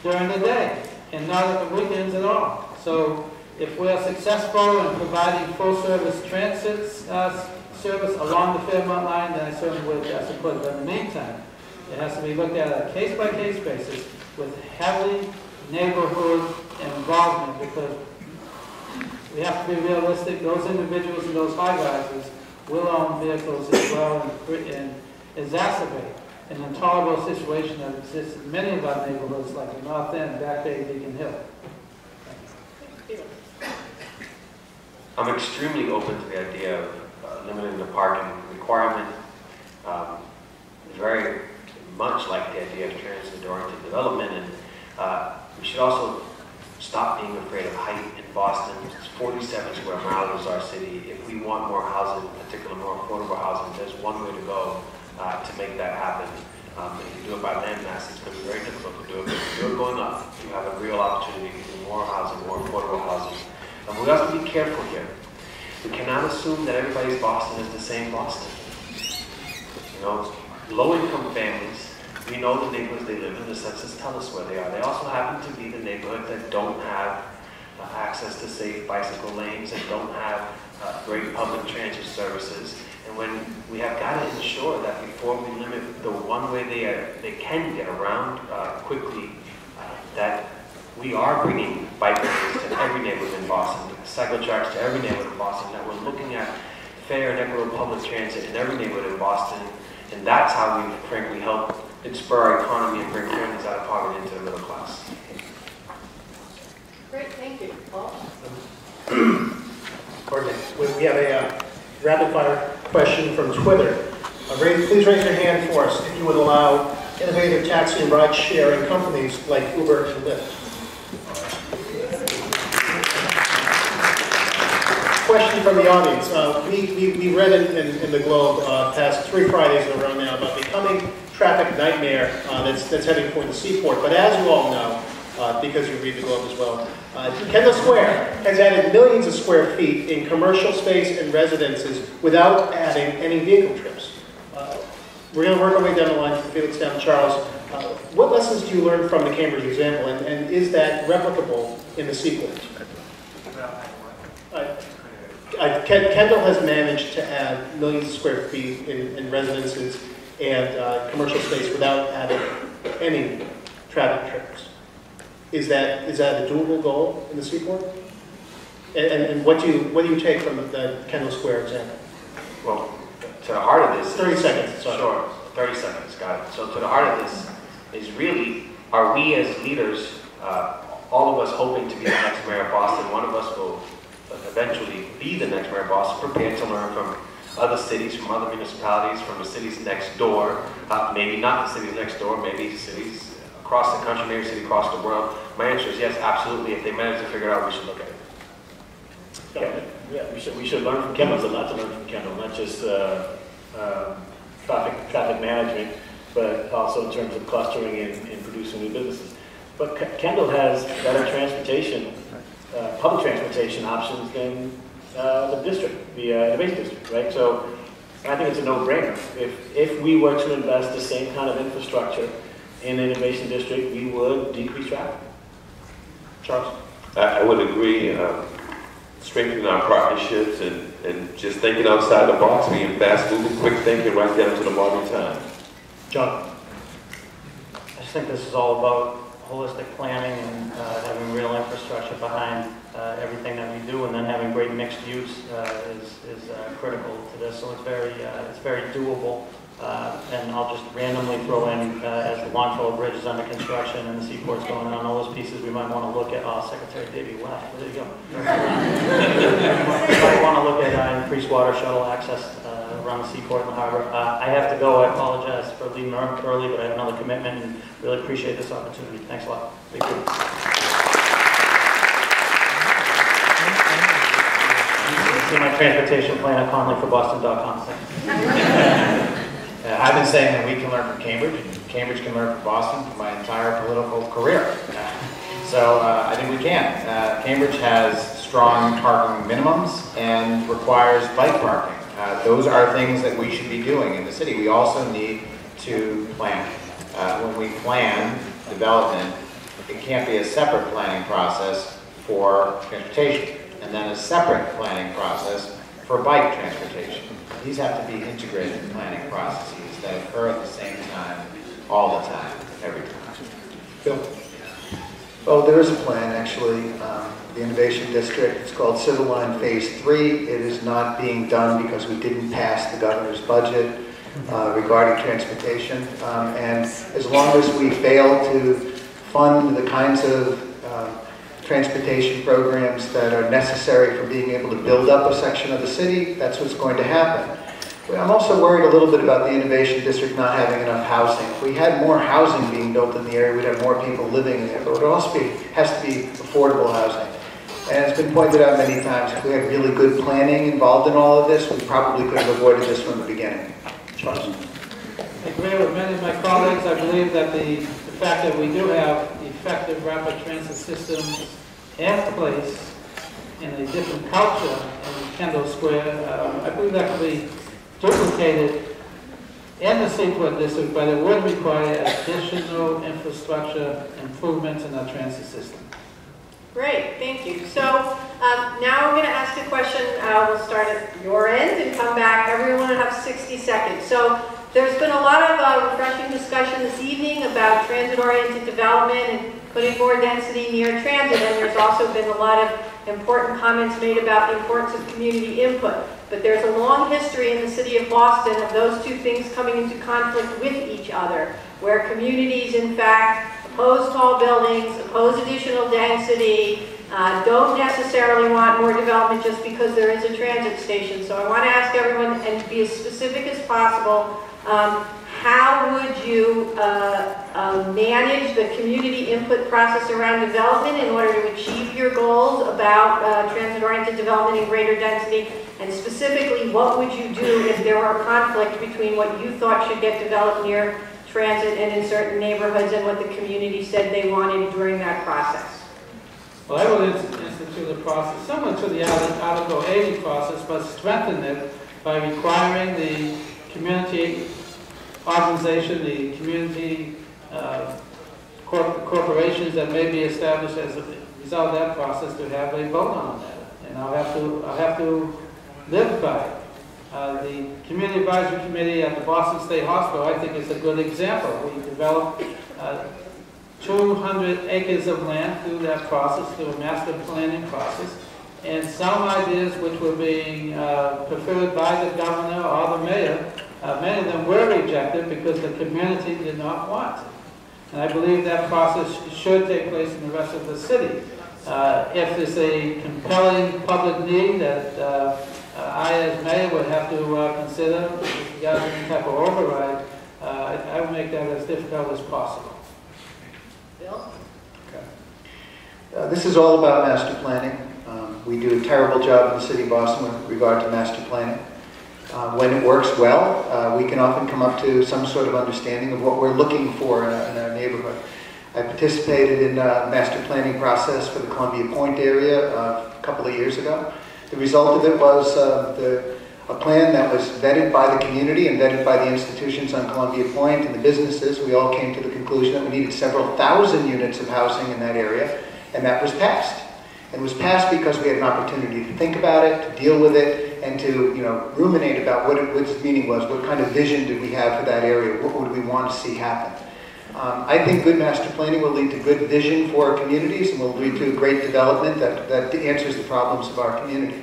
during the day and not at the weekends at all. So if we're successful in providing full-service transit service along the Fairmont line, then I certainly would support it. But in the meantime, it has to be looked at on a case-by-case basis with heavy neighborhood involvement, because we have to be realistic. Those individuals in those high-rises will own vehicles as well and exacerbate an intolerable situation that exists in many of our neighborhoods, like the North End, Back Bay, Beacon Hill. I'm extremely open to the idea of limiting the parking requirement. Very much like the idea of transit-oriented development, and we should also stop being afraid of height in Boston. It's 47 square miles is our city. If we want more housing, in particular more affordable housing, there's one way to go to make that happen. If you do it by land mass, it's going to be very difficult to do it. But if you do it going up, you have a real opportunity to do more housing, more affordable housing. And we have to be careful here. We cannot assume that everybody's Boston is the same Boston. You know, low-income families, we know the neighborhoods they live in, the census tell us where they are. They also happen to be the neighborhoods that don't have access to safe bicycle lanes and don't have great public transit services. And when we have got to ensure that before we limit the one way they can get around quickly, that we are bringing bike lanes to every neighborhood in Boston, cycle tracks to every neighborhood in Boston, that we're looking at fair and equitable public transit in every neighborhood in Boston. And that's how we, frankly, help spur our economy and bring families out of poverty into the middle class. Great, thank you. Paul? We have a rapid-fire question from Twitter. Please raise your hand for us if you would allow innovative taxi and ride-sharing companies like Uber and Lyft. Question from the audience. We read in the Globe past 3 Fridays in a row now about the coming traffic nightmare that's heading toward the seaport. But as you all know, because you read the Globe as well, Kendall Square has added millions of square feet in commercial space and residences without adding any vehicle trips. We're going to work our way down the line from Felix down to Charles. What lessons do you learn from the Cambridge example, and is that replicable in the seaport? Kendall has managed to add millions of square feet in residences and commercial space without adding any traffic trips. Is that a doable goal in the seaport? And what do you take from the Kendall Square example? Well, to the heart of this, 30 seconds. Sorry. Sure, 30 seconds. Got it. So to the heart of this is really, are we as leaders, all of us hoping to be the next mayor of Boston? One of us will eventually be the next mayor of Boston, prepared to learn from other cities, from other municipalities, from the cities next door, maybe not the cities next door, maybe cities across the country, maybe a city across the world. My answer is yes, absolutely. If they manage to figure it out, we should look at it. Yeah, we should learn from Kendall. There's a lot to learn from Kendall, not just traffic management, but also in terms of clustering and producing new businesses. But Kendall has better transportation, public transportation options than the district, the innovation district, right? So I think it's a no-brainer. If we were to invest the same kind of infrastructure in the innovation district, we would decrease traffic. Charles? I would agree. Strengthening our partnerships and just thinking outside the box, being fast-moving, quick thinking, right down to the modern time. John? I just think this is all about holistic planning and having real infrastructure behind everything that we do, and then having great mixed use is critical to this. So it's very doable. And I'll just randomly throw in, as the Longfellow Bridge is under construction and the seaport's going on, all those pieces we might want to look at. Oh, Secretary Davey left. There you go. We might want to look at increased water shuttle access around the seaport and the harbor. I have to go. I apologize for leaving early, but I have another commitment and really appreciate this opportunity. Thanks a lot. Thank you. See my transportation plan at conleyforboston.com. I've been saying that we can learn from Cambridge, and Cambridge can learn from Boston for my entire political career. So I think we can. Cambridge has strong parking minimums and requires bike parking. Those are things that we should be doing in the city. We also need to plan. When we plan development, it can't be a separate planning process for transportation, and then a separate planning process for bike transportation. These have to be integrated planning processes that occur at the same time, all the time, every time. Bill? Oh, there is a plan, actually. The Innovation District, it's called Civil Line Phase 3. It is not being done because we didn't pass the governor's budget regarding transportation. And as long as we fail to fund the kinds of transportation programs that are necessary for being able to build up a section of the city, that's what's going to happen. But I'm also worried a little bit about the Innovation District not having enough housing. If we had more housing being built in the area, we'd have more people living in there, but it also has to be affordable housing. And it's been pointed out many times, if we had really good planning involved in all of this, we probably could have avoided this from the beginning. I agree with many of my colleagues. I believe that the fact that we do have effective rapid transit systems in place in a different culture in Kendall Square, I believe that could be duplicated in the Seaport District, but it would require additional infrastructure improvements in our transit system. Great, thank you. So now I'm going to ask a question. We'll start at your end and come back. Everyone will have 60 seconds. So there's been a lot of refreshing discussion this evening about transit-oriented development and putting more density near transit, and there's also been a lot of important comments made about the importance of community input. But there's a long history in the city of Boston of those two things coming into conflict with each other, where communities, in fact, oppose tall buildings, oppose additional density, don't necessarily want more development just because there is a transit station. So I want to ask everyone, and be as specific as possible, how would you manage the community input process around development in order to achieve your goals about transit-oriented development and greater density? And specifically, what would you do if there were a conflict between what you thought should get developed near transit and in certain neighborhoods and what the community said they wanted during that process? Well, I would institute a process similar to the Article 80 process, but strengthen it by requiring the community organization, the community corporations that may be established as a result of that process to have a vote on that. And I'll have to live by it. The Community Advisory Committee at the Boston State Hospital, I think, is a good example. We developed 200 acres of land through that process, through a master planning process, and some ideas which were being preferred by the governor or the mayor, many of them were rejected because the community did not want it. And I believe that process should take place in the rest of the city. If there's a compelling public need that I, as mayor, would have to consider if you got any type of override, I would make that as difficult as possible. Bill? Okay. This is all about master planning. We do a terrible job in the city of Boston with regard to master planning. When it works well, we can often come up to some sort of understanding of what we're looking for in our neighborhood. I participated in a master planning process for the Columbia Point area a couple of years ago. The result of it was a plan that was vetted by the community and vetted by the institutions on Columbia Point and the businesses. We all came to the conclusion that we needed several thousand units of housing in that area, and that was passed. And it was passed because we had an opportunity to think about it, to deal with it, and to ruminate about what its meaning was, what kind of vision did we have for that area, what would we want to see happen. I think good master planning will lead to good vision for our communities and will lead to great development that answers the problems of our community.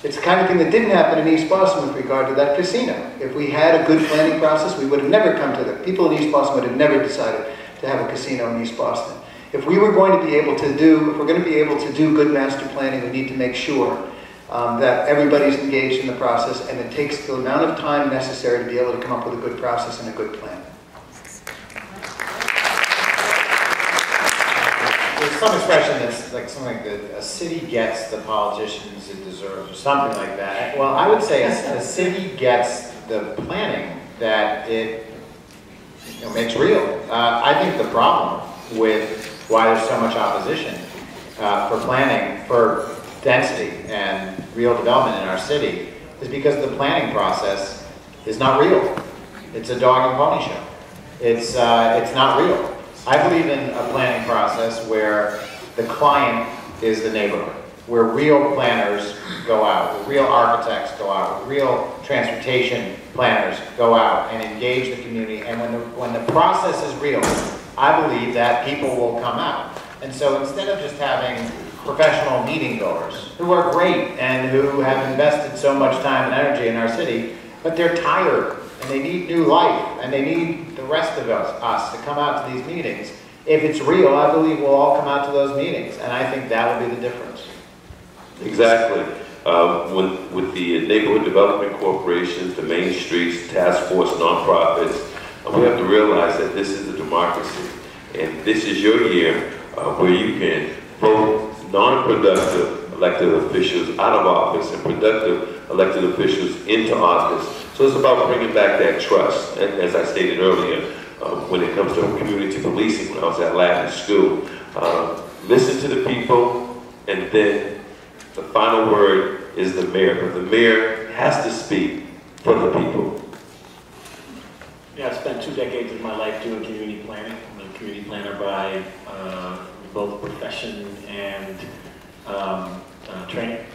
It's the kind of thing that didn't happen in East Boston with regard to that casino. If we had a good planning process, we would have never come to that. People in East Boston would have never decided to have a casino in East Boston. If we were going to be able to do, if we're going to be able to do good master planning, we need to make sure that everybody's engaged in the process and it takes the amount of time necessary to be able to come up with a good process and a good plan. There's some expression that's like something like a city gets the politicians it deserves, or something like that. Well, I would say a city gets the planning that it makes real. I think the problem with why there's so much opposition for planning, for density and real development in our city is because the planning process is not real. It's a dog and pony show. It's not real. I believe in a planning process where the client is the neighborhood, where real planners go out, where real architects go out, where real transportation planners go out and engage the community. And when the process is real, I believe that people will come out. And so instead of just having professional meeting goers who are great and who have invested so much time and energy in our city, but they're tired and they need new life and they need the rest of us to come out to these meetings. If it's real, I believe we'll all come out to those meetings, and I think that will be the difference. Exactly. With the neighborhood development corporations, the Main Streets, task force, nonprofits, we have to realize that this is a democracy, and this is your year where you can vote non-productive elected officials out of office and productive elected officials into office. So it's about bringing back that trust. And as I stated earlier, when it comes to community policing, when I was at Latin school, listen to the people, and then the final word is the mayor. But the mayor has to speak for the people. Yeah, I spent 2 decades of my life doing community planning. I'm a community planner by both profession and training.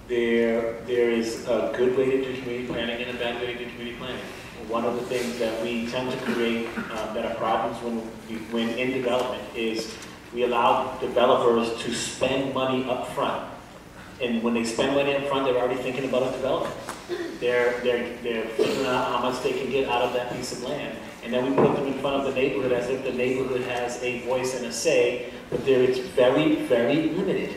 There is a good way to do community planning and a bad way to do community planning. One of the things that we tend to create that are problems when in development is we allow developers to spend money up front. And when they spend money up front, they're already thinking about a development. They're figuring out how much they can get out of that piece of land. And then we put them in front of the neighborhood as if the neighborhood has a voice and a say, but it's very, very limited.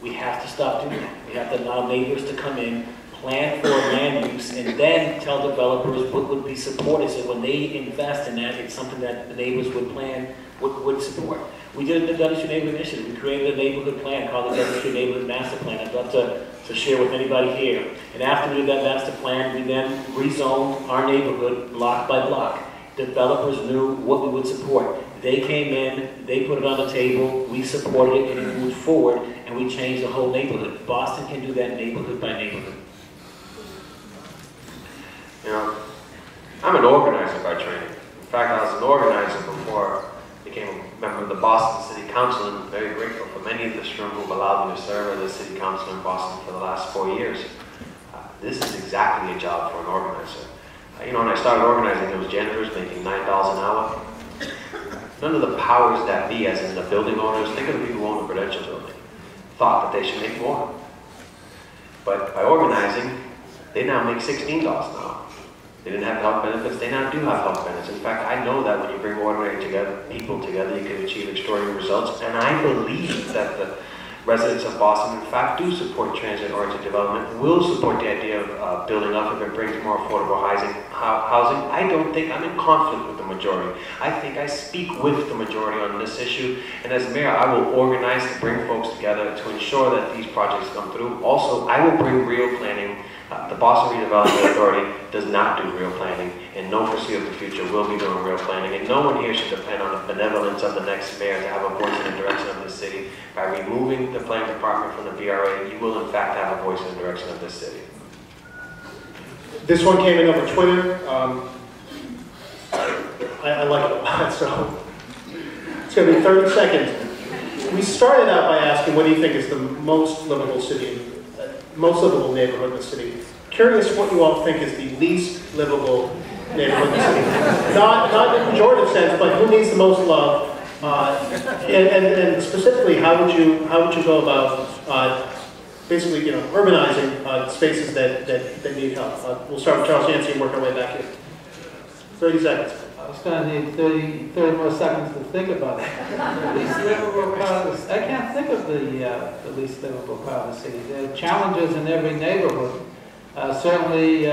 We have to stop doing that. We have to allow neighbors to come in, plan for land use, and then tell developers what would be supported. So when they invest in that, it's something that the neighbors would support. We did the Dudley Street Neighborhood Initiative. We created a neighborhood plan called the Dudley Street Neighborhood Master Plan. I'd love to share with anybody here. And after we did that master plan, we then rezoned our neighborhood block by block. Developers knew what we would support. They came in, they put it on the table, we supported it, and it moved forward, and we changed the whole neighborhood. Boston can do that neighborhood by neighborhood. You know, I'm an organizer by training. In fact, I was an organizer before I became a member of the Boston City Council, and I'm very grateful for many in this room who have allowed me to serve as a city councilor in Boston for the last 4 years. This is exactly a job for an organizer. You know, when I started organizing, there was janitors making $9 an hour. None of the powers that be, as in the building owners, think of the people who own the Prudential building, thought that they should make more. But by organizing, they now make $16 an hour. They didn't have health benefits, they now do have health benefits. In fact, I know that when you bring ordinary people together, you can achieve extraordinary results. And I believe that the residents of Boston, in fact, do support transit-oriented development, will support the idea of building up if it brings more affordable housing. I don't think I'm in conflict with the majority. I think I speak with the majority on this issue. And as mayor, I will organize to bring folks together to ensure that these projects come through. Also, I will bring real planning The Boston Redevelopment Authority does not do real planning, and no foreseeable future will be doing real planning, and no one here should depend on the benevolence of the next mayor to have a voice in the direction of this city. By removing the planning department from the BRA, you will in fact have a voice in the direction of this city. This one came in over Twitter. I like it a lot, so it's going to be 30 seconds. We started out by asking, what do you think is the most livable city, most livable neighborhood in the city? Curious what you all think is the least livable neighborhood in the city. Not in the pejorative sense, but who needs the most love? And specifically, how would you go about basically, urbanizing spaces that need help? We'll start with Charles Yancey and work our way back here. 30 seconds. I was going to need 30 more seconds to think about it. The least livable part of the, I can't think of the least livable part of the city. There are challenges in every neighborhood. Certainly, in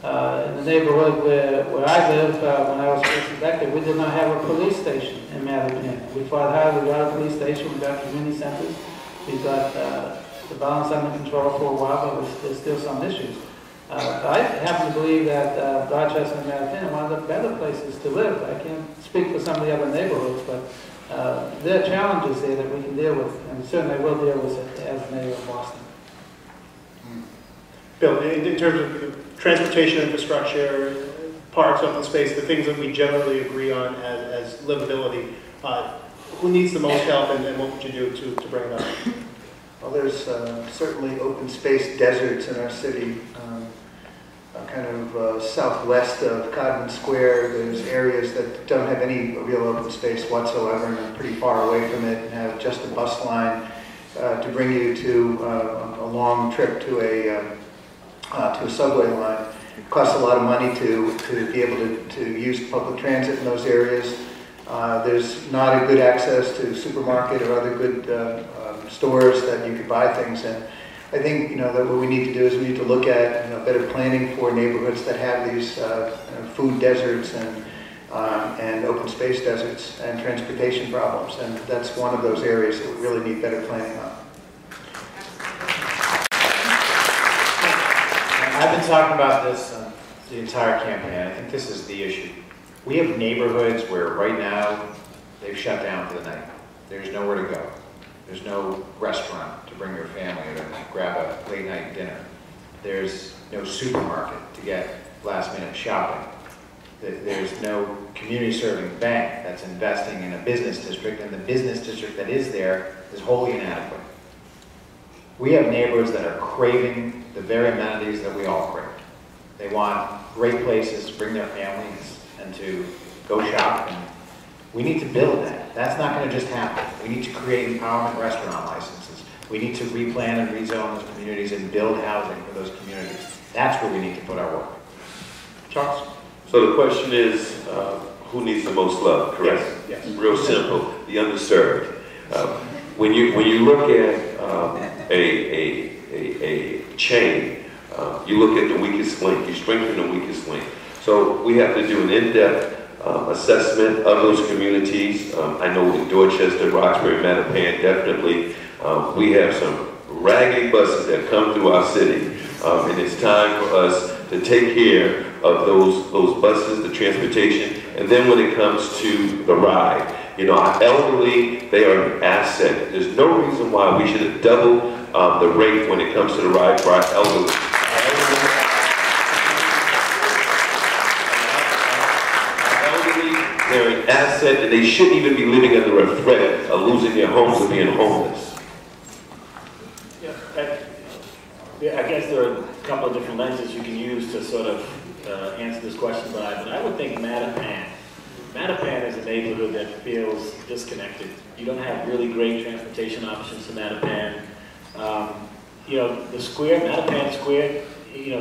the neighborhood where I live, when I was first elected, we did not have a police station in Mattapan. We fought hard, we got a police station, we got community centers, we got the violence under control for a while, but there's still some issues. I happen to believe that Rochester and Mattapan are one of the better places to live. I can't speak for some of the other neighborhoods, but there are challenges there that we can deal with, and certainly will deal with it as mayor of Boston. Bill, in terms of transportation infrastructure, parks, open space, the things that we generally agree on as livability, who needs the most help, and what would you do to bring it up? Well, there's certainly open space deserts in our city. Kind of southwest of Cotton Square, there's areas that don't have any real open space whatsoever and are pretty far away from it and have just a bus line to bring you to a long trip to a subway line. It costs a lot of money to be able to use public transit in those areas. There's not a good access to supermarket or other good stores that you could buy things in. I think that what we need to do is we need to look at better planning for neighborhoods that have these food deserts and open space deserts and transportation problems, and that's one of those areas that we really need better planning on. I've been talking about this the entire campaign. I think this is the issue. We have neighborhoods where right now they've shut down for the night. There's nowhere to go. There's no restaurant to bring your family or to grab a late night dinner. There's no supermarket to get last minute shopping. There's no community serving bank that's investing in a business district, and the business district that is there is wholly inadequate. We have neighborhoods that are craving the very amenities that we all crave. They want great places to bring their families and to go shop, and we need to build that. That's not going to just happen. We need to create empowerment restaurant licenses. We need to replan and rezone those communities and build housing for those communities. That's where we need to put our work. Charles? So the question is, who needs the most love, correct? Yes. Real simple, the underserved. When you look at a chain, you look at the weakest link, you strengthen the weakest link. So we have to do an in-depth assessment of those communities. I know in Dorchester, Roxbury, Mattapan, definitely we have some raggedy buses that come through our city, and it's time for us to take care of those buses, the transportation, and then when it comes to the ride, our elderly, they are an asset. There's no reason why we should have doubled the rate when it comes to the ride for our elderly. They're an asset, and they shouldn't even be living under a threat of losing their homes or being homeless. I guess there are a couple of different lenses you can use to sort of answer this question by, but I would think Mattapan. Mattapan is a neighborhood that feels disconnected. You don't have really great transportation options to Mattapan. The square, Mattapan Square,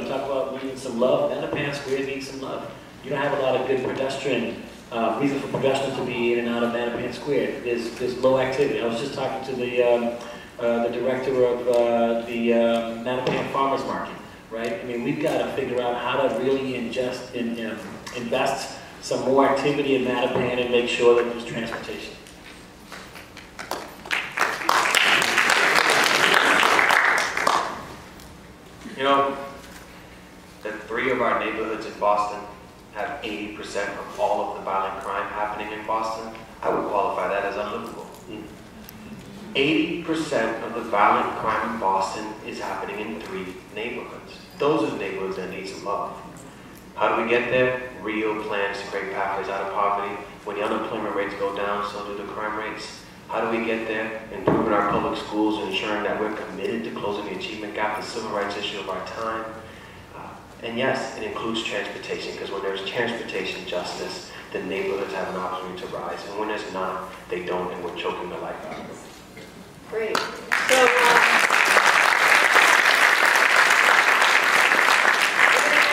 talk about needing some love. Mattapan Square needs some love. You don't have a lot of good pedestrian reason for pedestrians to be in and out of Mattapan Square. There's low activity. I was just talking to the director of the Mattapan Farmers Market, right? I mean, we've got to figure out how to really invest some more activity in Mattapan and make sure that there's transportation. 3 of our neighborhoods in Boston have 80% of all of the violent crime happening in Boston, I would qualify that as unlivable. 80% of the violent crime in Boston is happening in 3 neighborhoods. Those are the neighborhoods that need some love. How do we get there? Real plans to create pathways out of poverty. When the unemployment rates go down, so do the crime rates. How do we get there? Improving our public schools and ensuring that we're committed to closing the achievement gap, the civil rights issue of our time. And yes, it includes transportation, because when there's transportation justice, the neighborhoods have an opportunity to rise. And when there's not, they don't, and we're choking the life out of them. Great. So, we're going to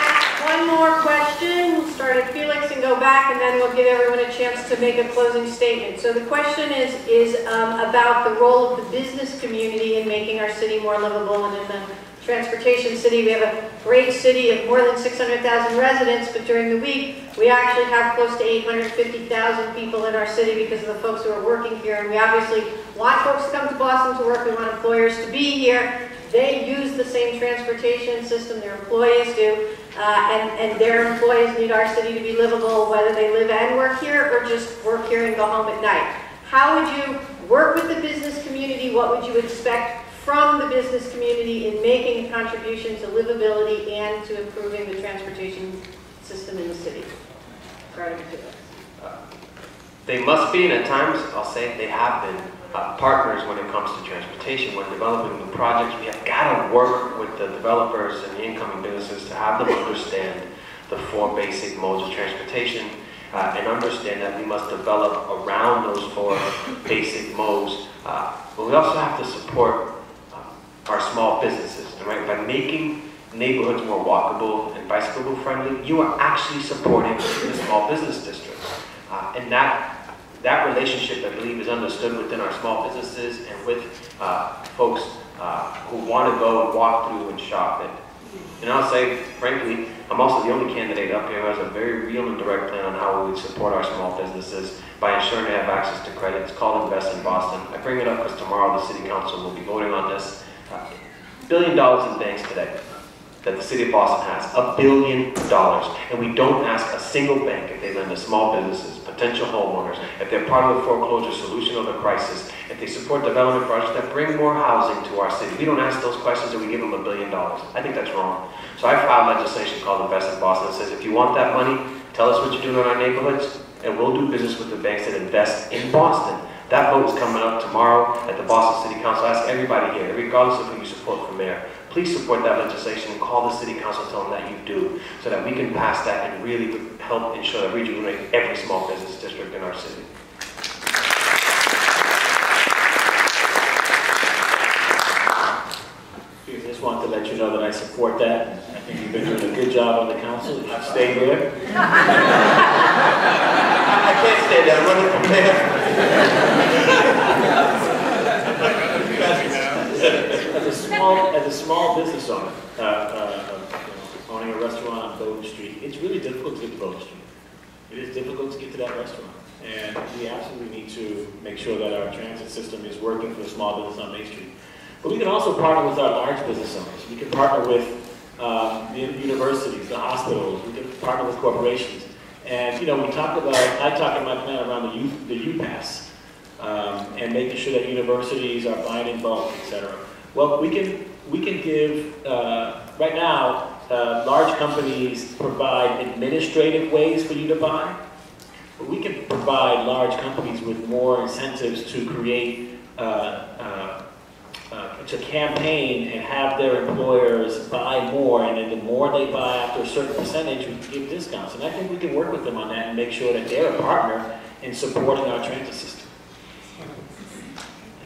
ask one more question. We'll start at Felix and go back, and then we'll give everyone a chance to make a closing statement. So the question is about the role of the business community in making our city more livable. And in the transportation city, we have a great city of more than 600,000 residents, but during the week, we actually have close to 850,000 people in our city because of the folks who are working here. And we obviously want folks to come to Boston to work. We want employers to be here. They use the same transportation system their employees do, and their employees need our city to be livable, whether they live and work here or just work here and go home at night. How would you work with the business community? What would you expect from the business community in making a contribution to livability and to improving the transportation system in the city? They must be, and at times, I'll say they have been, partners when it comes to transportation. When developing new projects, we have got to work with the developers and the incoming businesses to have them understand the 4 basic modes of transportation and understand that we must develop around those 4 basic modes. But we also have to support our small businesses, right? By making neighborhoods more walkable and bicycle friendly, you are actually supporting the small business districts. And that relationship, I believe, is understood within our small businesses and with folks who want to go and walk through and shop. And I'll say, frankly, I'm also the only candidate up here who has a very real and direct plan on how we would support our small businesses by ensuring they have access to credit. It's called Invest in Boston. I bring it up because tomorrow the City Council will be voting on this. $1 billion in banks today that the City of Boston has, $1 billion. And we don't ask a single bank if they lend to small businesses, potential homeowners, if they're part of the foreclosure solution or the crisis, if they support development projects that bring more housing to our city. We don't ask those questions and we give them $1 billion. I think that's wrong. So I filed legislation called Invest in Boston that says if you want that money, tell us what you're doing in our neighborhoods, and we'll do business with the banks that invest in Boston. That vote is coming up tomorrow at the Boston City Council. I ask everybody here, regardless of who you support for mayor, please support that legislation and call the City Council and tell them that you do, so that we can pass that and really help ensure that we rejuvenate every small business district in our city. I just want to let you know that I support that. I think you've been doing a good job on the council. You should stay there. I can't stay there. I'm running from mayor. As a small business owner, owning a restaurant on Bowden Street, it's really difficult to get to Bowden Street. It is difficult to get to that restaurant. And we absolutely need to make sure that our transit system is working for the small business on Main Street. But we can also partner with our large business owners. We can partner with the universities, the hospitals. We can partner with corporations. And we talked about, I talked in my plan around the youth pass and making sure that universities are buying in bulk, etc. Well, we can give right now. Large companies provide administrative ways for you to buy, but we can provide large companies with more incentives to create, to campaign and have their employers buy more, and then the more they buy after a certain percentage, we can give discounts. And I think we can work with them on that and make sure that they're a partner in supporting our transit system.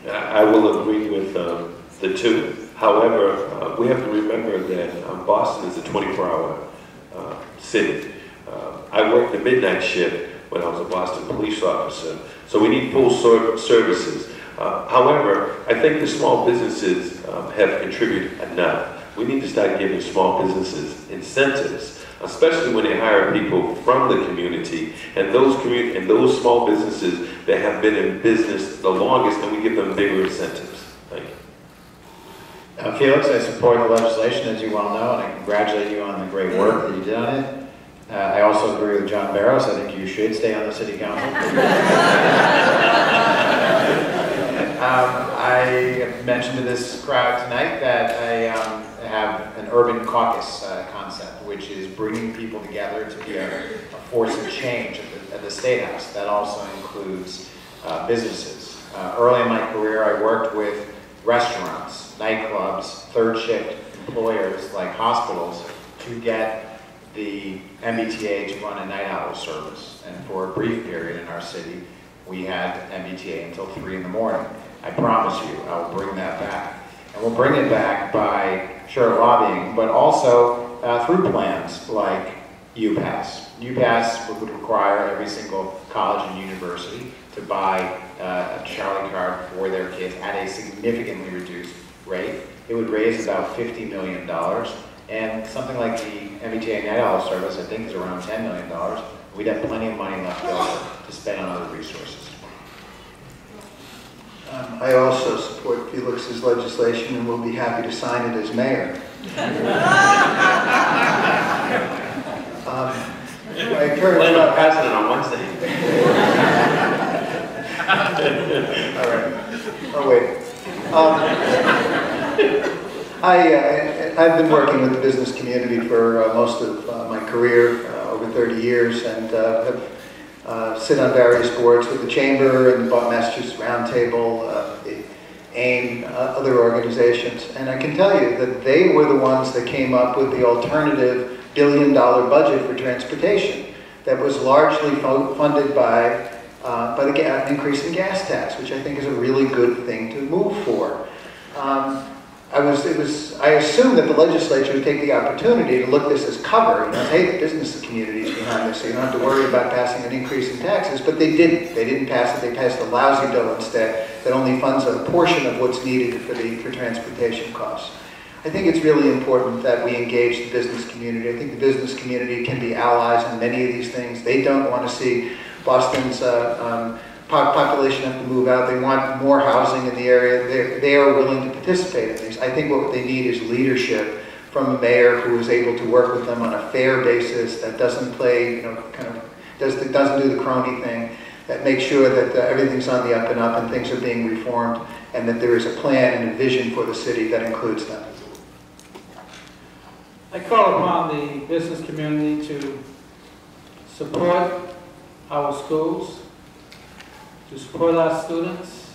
I will agree with the two. However, we have to remember that Boston is a 24-hour city. I worked the midnight shift when I was a Boston police officer, so we need full services. However, I think the small businesses have contributed enough. We need to start giving small businesses incentives, especially when they hire people from the community, and those small businesses that have been in business the longest, and we give them bigger incentives. Thank you. Felix, I support the legislation, as you well know, and I congratulate you on the great work that you did on it. I also agree with John Barros. I think you should stay on the city council. I mentioned to this crowd tonight that I have an urban caucus concept, which is bringing people together to be a force of change at the State House. That also includes businesses. Early in my career, I worked with restaurants, nightclubs, third shift employers like hospitals to get the MBTA to run a night owl service. And for a brief period in our city, we had MBTA until 3 in the morning. I promise you, I will bring that back. And we'll bring it back by, sure, lobbying, but also through plans like UPass. UPass would require every single college and university to buy a Charlie card for their kids at a significantly reduced rate. It would raise about $50 million, and something like the MBTA Night Owl service, I think, is around $10 million. We'd have plenty of money left over to spend on other resources. I also support Felix's legislation and will be happy to sign it as mayor. I plan on passing it on Wednesday. All right. Oh, wait. I've been working with the business community for most of my career, over 30 years, and have sit on various boards with the Chamber and the Massachusetts Roundtable, the AIM, other organizations. And I can tell you that they were the ones that came up with the alternative billion-dollar budget for transportation that was largely funded by the increase in gas tax, which I think is a really good thing to move for. I assumed that the legislature would take the opportunity to look this as cover, you know, hey, the business community is behind this, so you don't have to worry about passing an increase in taxes, but they didn't. They didn't pass it, they passed a lousy bill instead that only funds a portion of what's needed for transportation costs. I think it's really important that we engage the business community. I think the business community can be allies in many of these things. They don't want to see Boston's population have to move out. They want more housing in the area. They are willing to participate in these. I think what they need is leadership from a mayor who is able to work with them on a fair basis, that doesn't play, you know, doesn't do the crony thing, that makes sure that everything's on the up and up and things are being reformed, and that there is a plan and a vision for the city that includes them. I call upon the business community to support our schools, to support our students,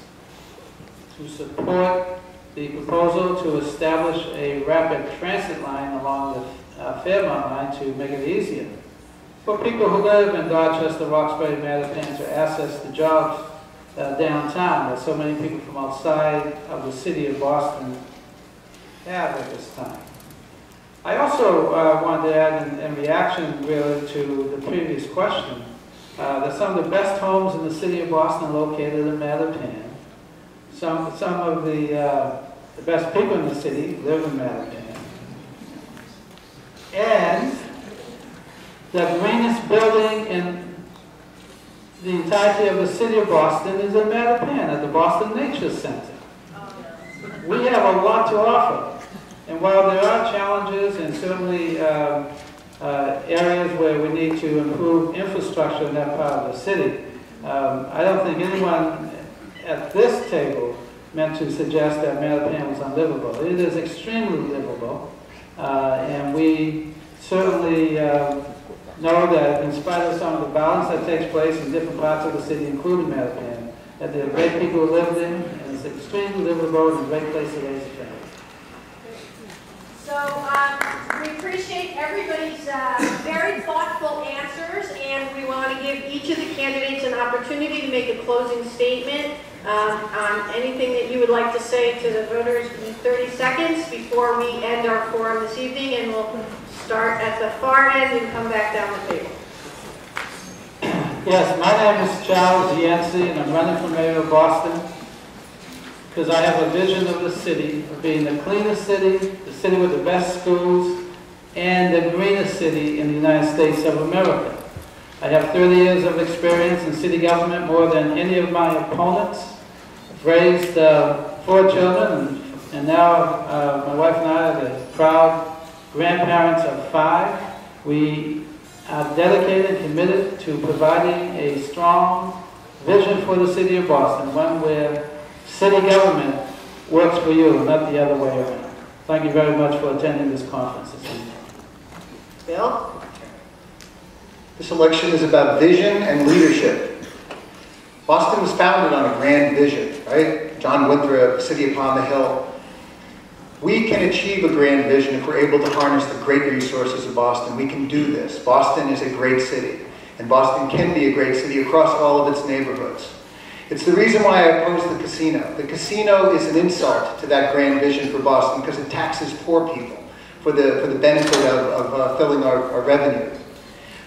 to support the proposal to establish a rapid transit line along the Fairmont line to make it easier for people who live in Dorchester, Roxbury, Mattapan to access the jobs downtown that so many people from outside of the city of Boston have at this time. I also wanted to add, in reaction really to the previous question, that some of the best homes in the city of Boston are located in Mattapan. Some of the best people in the city live in Mattapan. And the greenest building in the entirety of the city of Boston is in Mattapan at the Boston Nature Center. We have a lot to offer. And while there are challenges and certainly areas where we need to improve infrastructure in that part of the city, I don't think anyone at this table meant to suggest that Mattapan was unlivable. It is extremely livable, and we certainly know that in spite of some of the violence that takes place in different parts of the city, including Mattapan, that there are great people who live there, and it's extremely livable and a great place to raise a family. So we appreciate everybody's very thoughtful answers, and we want to give each of the candidates an opportunity to make a closing statement on anything that you would like to say to the voters in 30 seconds before we end our forum this evening, and we'll start at the far end and come back down the table. Yes, my name is Charles Yancey, and I'm running for mayor of Boston because I have a vision of the city, of being the cleanest city, the city with the best schools, and the greenest city in the United States of America. I have 30 years of experience in city government, more than any of my opponents. I've raised 4 children And now my wife and I are the proud grandparents of 5. We are dedicated and committed to providing a strong vision for the city of Boston, one where city government works for you, not the other way around. Thank you very much for attending this conference this evening. Bill? This election is about vision and leadership. Boston was founded on a grand vision, right? John Winthrop, City Upon the Hill. We can achieve a grand vision if we're able to harness the great resources of Boston. We can do this. Boston is a great city, and Boston can be a great city across all of its neighborhoods. It's the reason why I oppose the casino. The casino is an insult to that grand vision for Boston because it taxes poor people for the benefit of filling our revenue.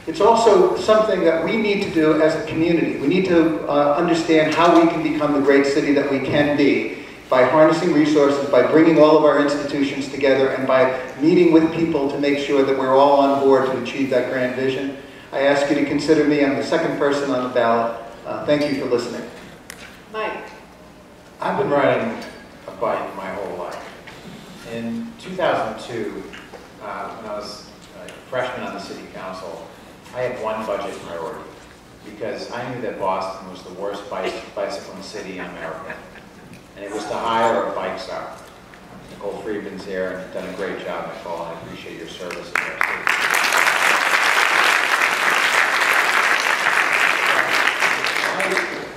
It's also something that we need to do as a community. We need to understand how we can become the great city that we can be by harnessing resources, by bringing all of our institutions together, and by meeting with people to make sure that we're all on board to achieve that grand vision. I ask you to consider me. I'm the second person on the ballot. Thank you for listening. Mike? I've been riding a bike my whole life. In 2002, when I was a freshman on the city council, I had one budget priority because I knew that Boston was the worst bicycling city in America. And it was to hire a bike czar. Nicole Friedman's here and done a great job, Nicole, and I appreciate your service in our city.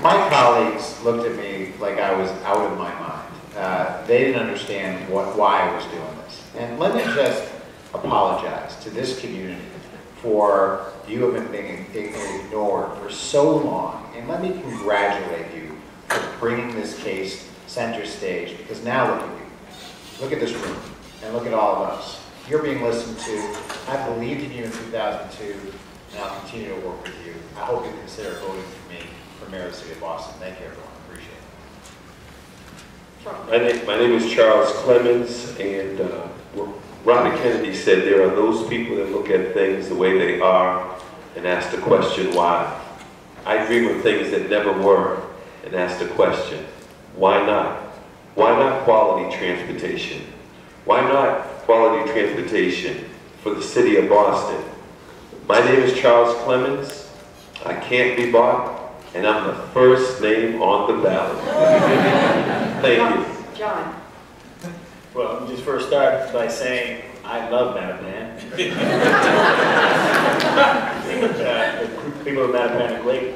My colleagues looked at me like I was out of my mind. They didn't understand why I was doing this. And let me just apologize to this community for you have been ignored for so long. And let me congratulate you for bringing this case center stage, because now look at you. Look at this room, and look at all of us. You're being listened to. I believed in you in 2002, and I'll continue to work with you. I hope you consider voting for me for mayor of the city of Boston. Thank you, everyone. Appreciate it. My name is Charles Clemens, and Robert Kennedy said there are those people that look at things the way they are and ask the question why. I dream of things that never were and ask the question, why not? Why not quality transportation? Why not quality transportation for the city of Boston? My name is Charles Clemens. I can't be bought, and I'm the first name on the ballot. Thank you. John? Well, let me just first start by saying I love Mattapan. The people of Mattapan are great,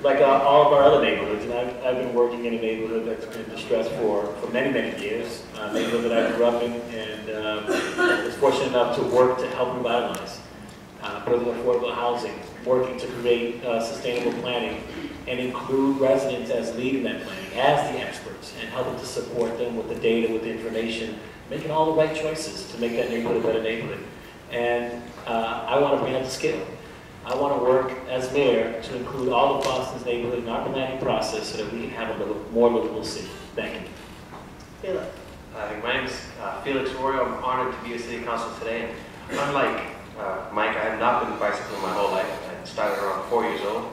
like all of our other neighborhoods. And I've been working in a neighborhood that's been distressed for many, many years. A neighborhood that I grew up in, and was fortunate enough to work to help revitalize, building affordable housing, working to create sustainable planning, and include residents as leading that planning, as the experts, and helping to support them with the data, with the information, making all the right choices to make that neighborhood a better neighborhood. And I want to bring up the scale. I want to work as mayor to include all of Boston's neighborhood in our planning process so that we can have a more livable city. Thank you. Felix? My name is Felix Roy. I'm honored to be a city council today. Unlike Mike, I have not been bicycling my whole life. I started around 4 years old.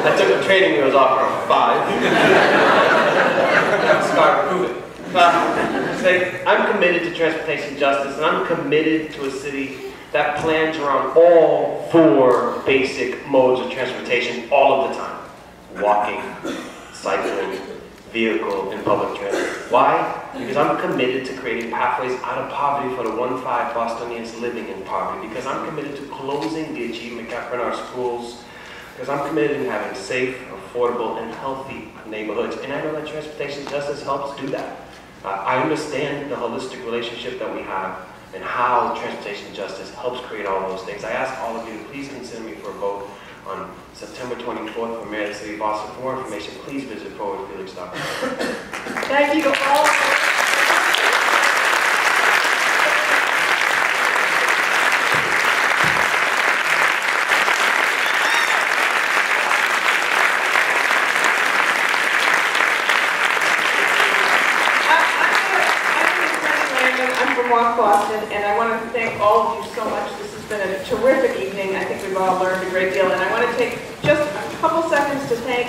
I took the training wheels off around 5. Start proving. I'm committed to transportation justice, and I'm committed to a city that plans around all 4 basic modes of transportation all of the time. Walking, cycling, vehicle, and public transit. Why? Because I'm committed to creating pathways out of poverty for the 1-5 Bostonians living in poverty. Because I'm committed to closing the achievement gap in our schools. Because I'm committed to having safe, affordable, and healthy neighborhoods. And I know that transportation justice helps do that. I understand the holistic relationship that we have and how transportation justice helps create all those things. I ask all of you to please consider me for a vote on September 24th for Mayor of the City of Boston. For more information, please visit forwardfelix.com. Thank you to all. I'm from Boston, and I want to thank all of you so much a terrific evening. I think we've all learned a great deal, and I want to take just a couple seconds to thank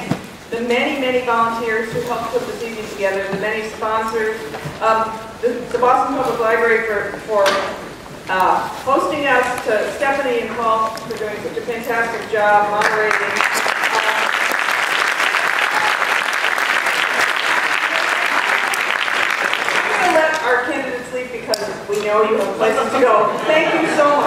the many, many volunteers who helped put this evening together, the many sponsors, the Boston Public Library for hosting us, to Stephanie and Paul for doing such a fantastic job moderating. We're going to let our candidates leave because we know you have places to go. Thank you so much.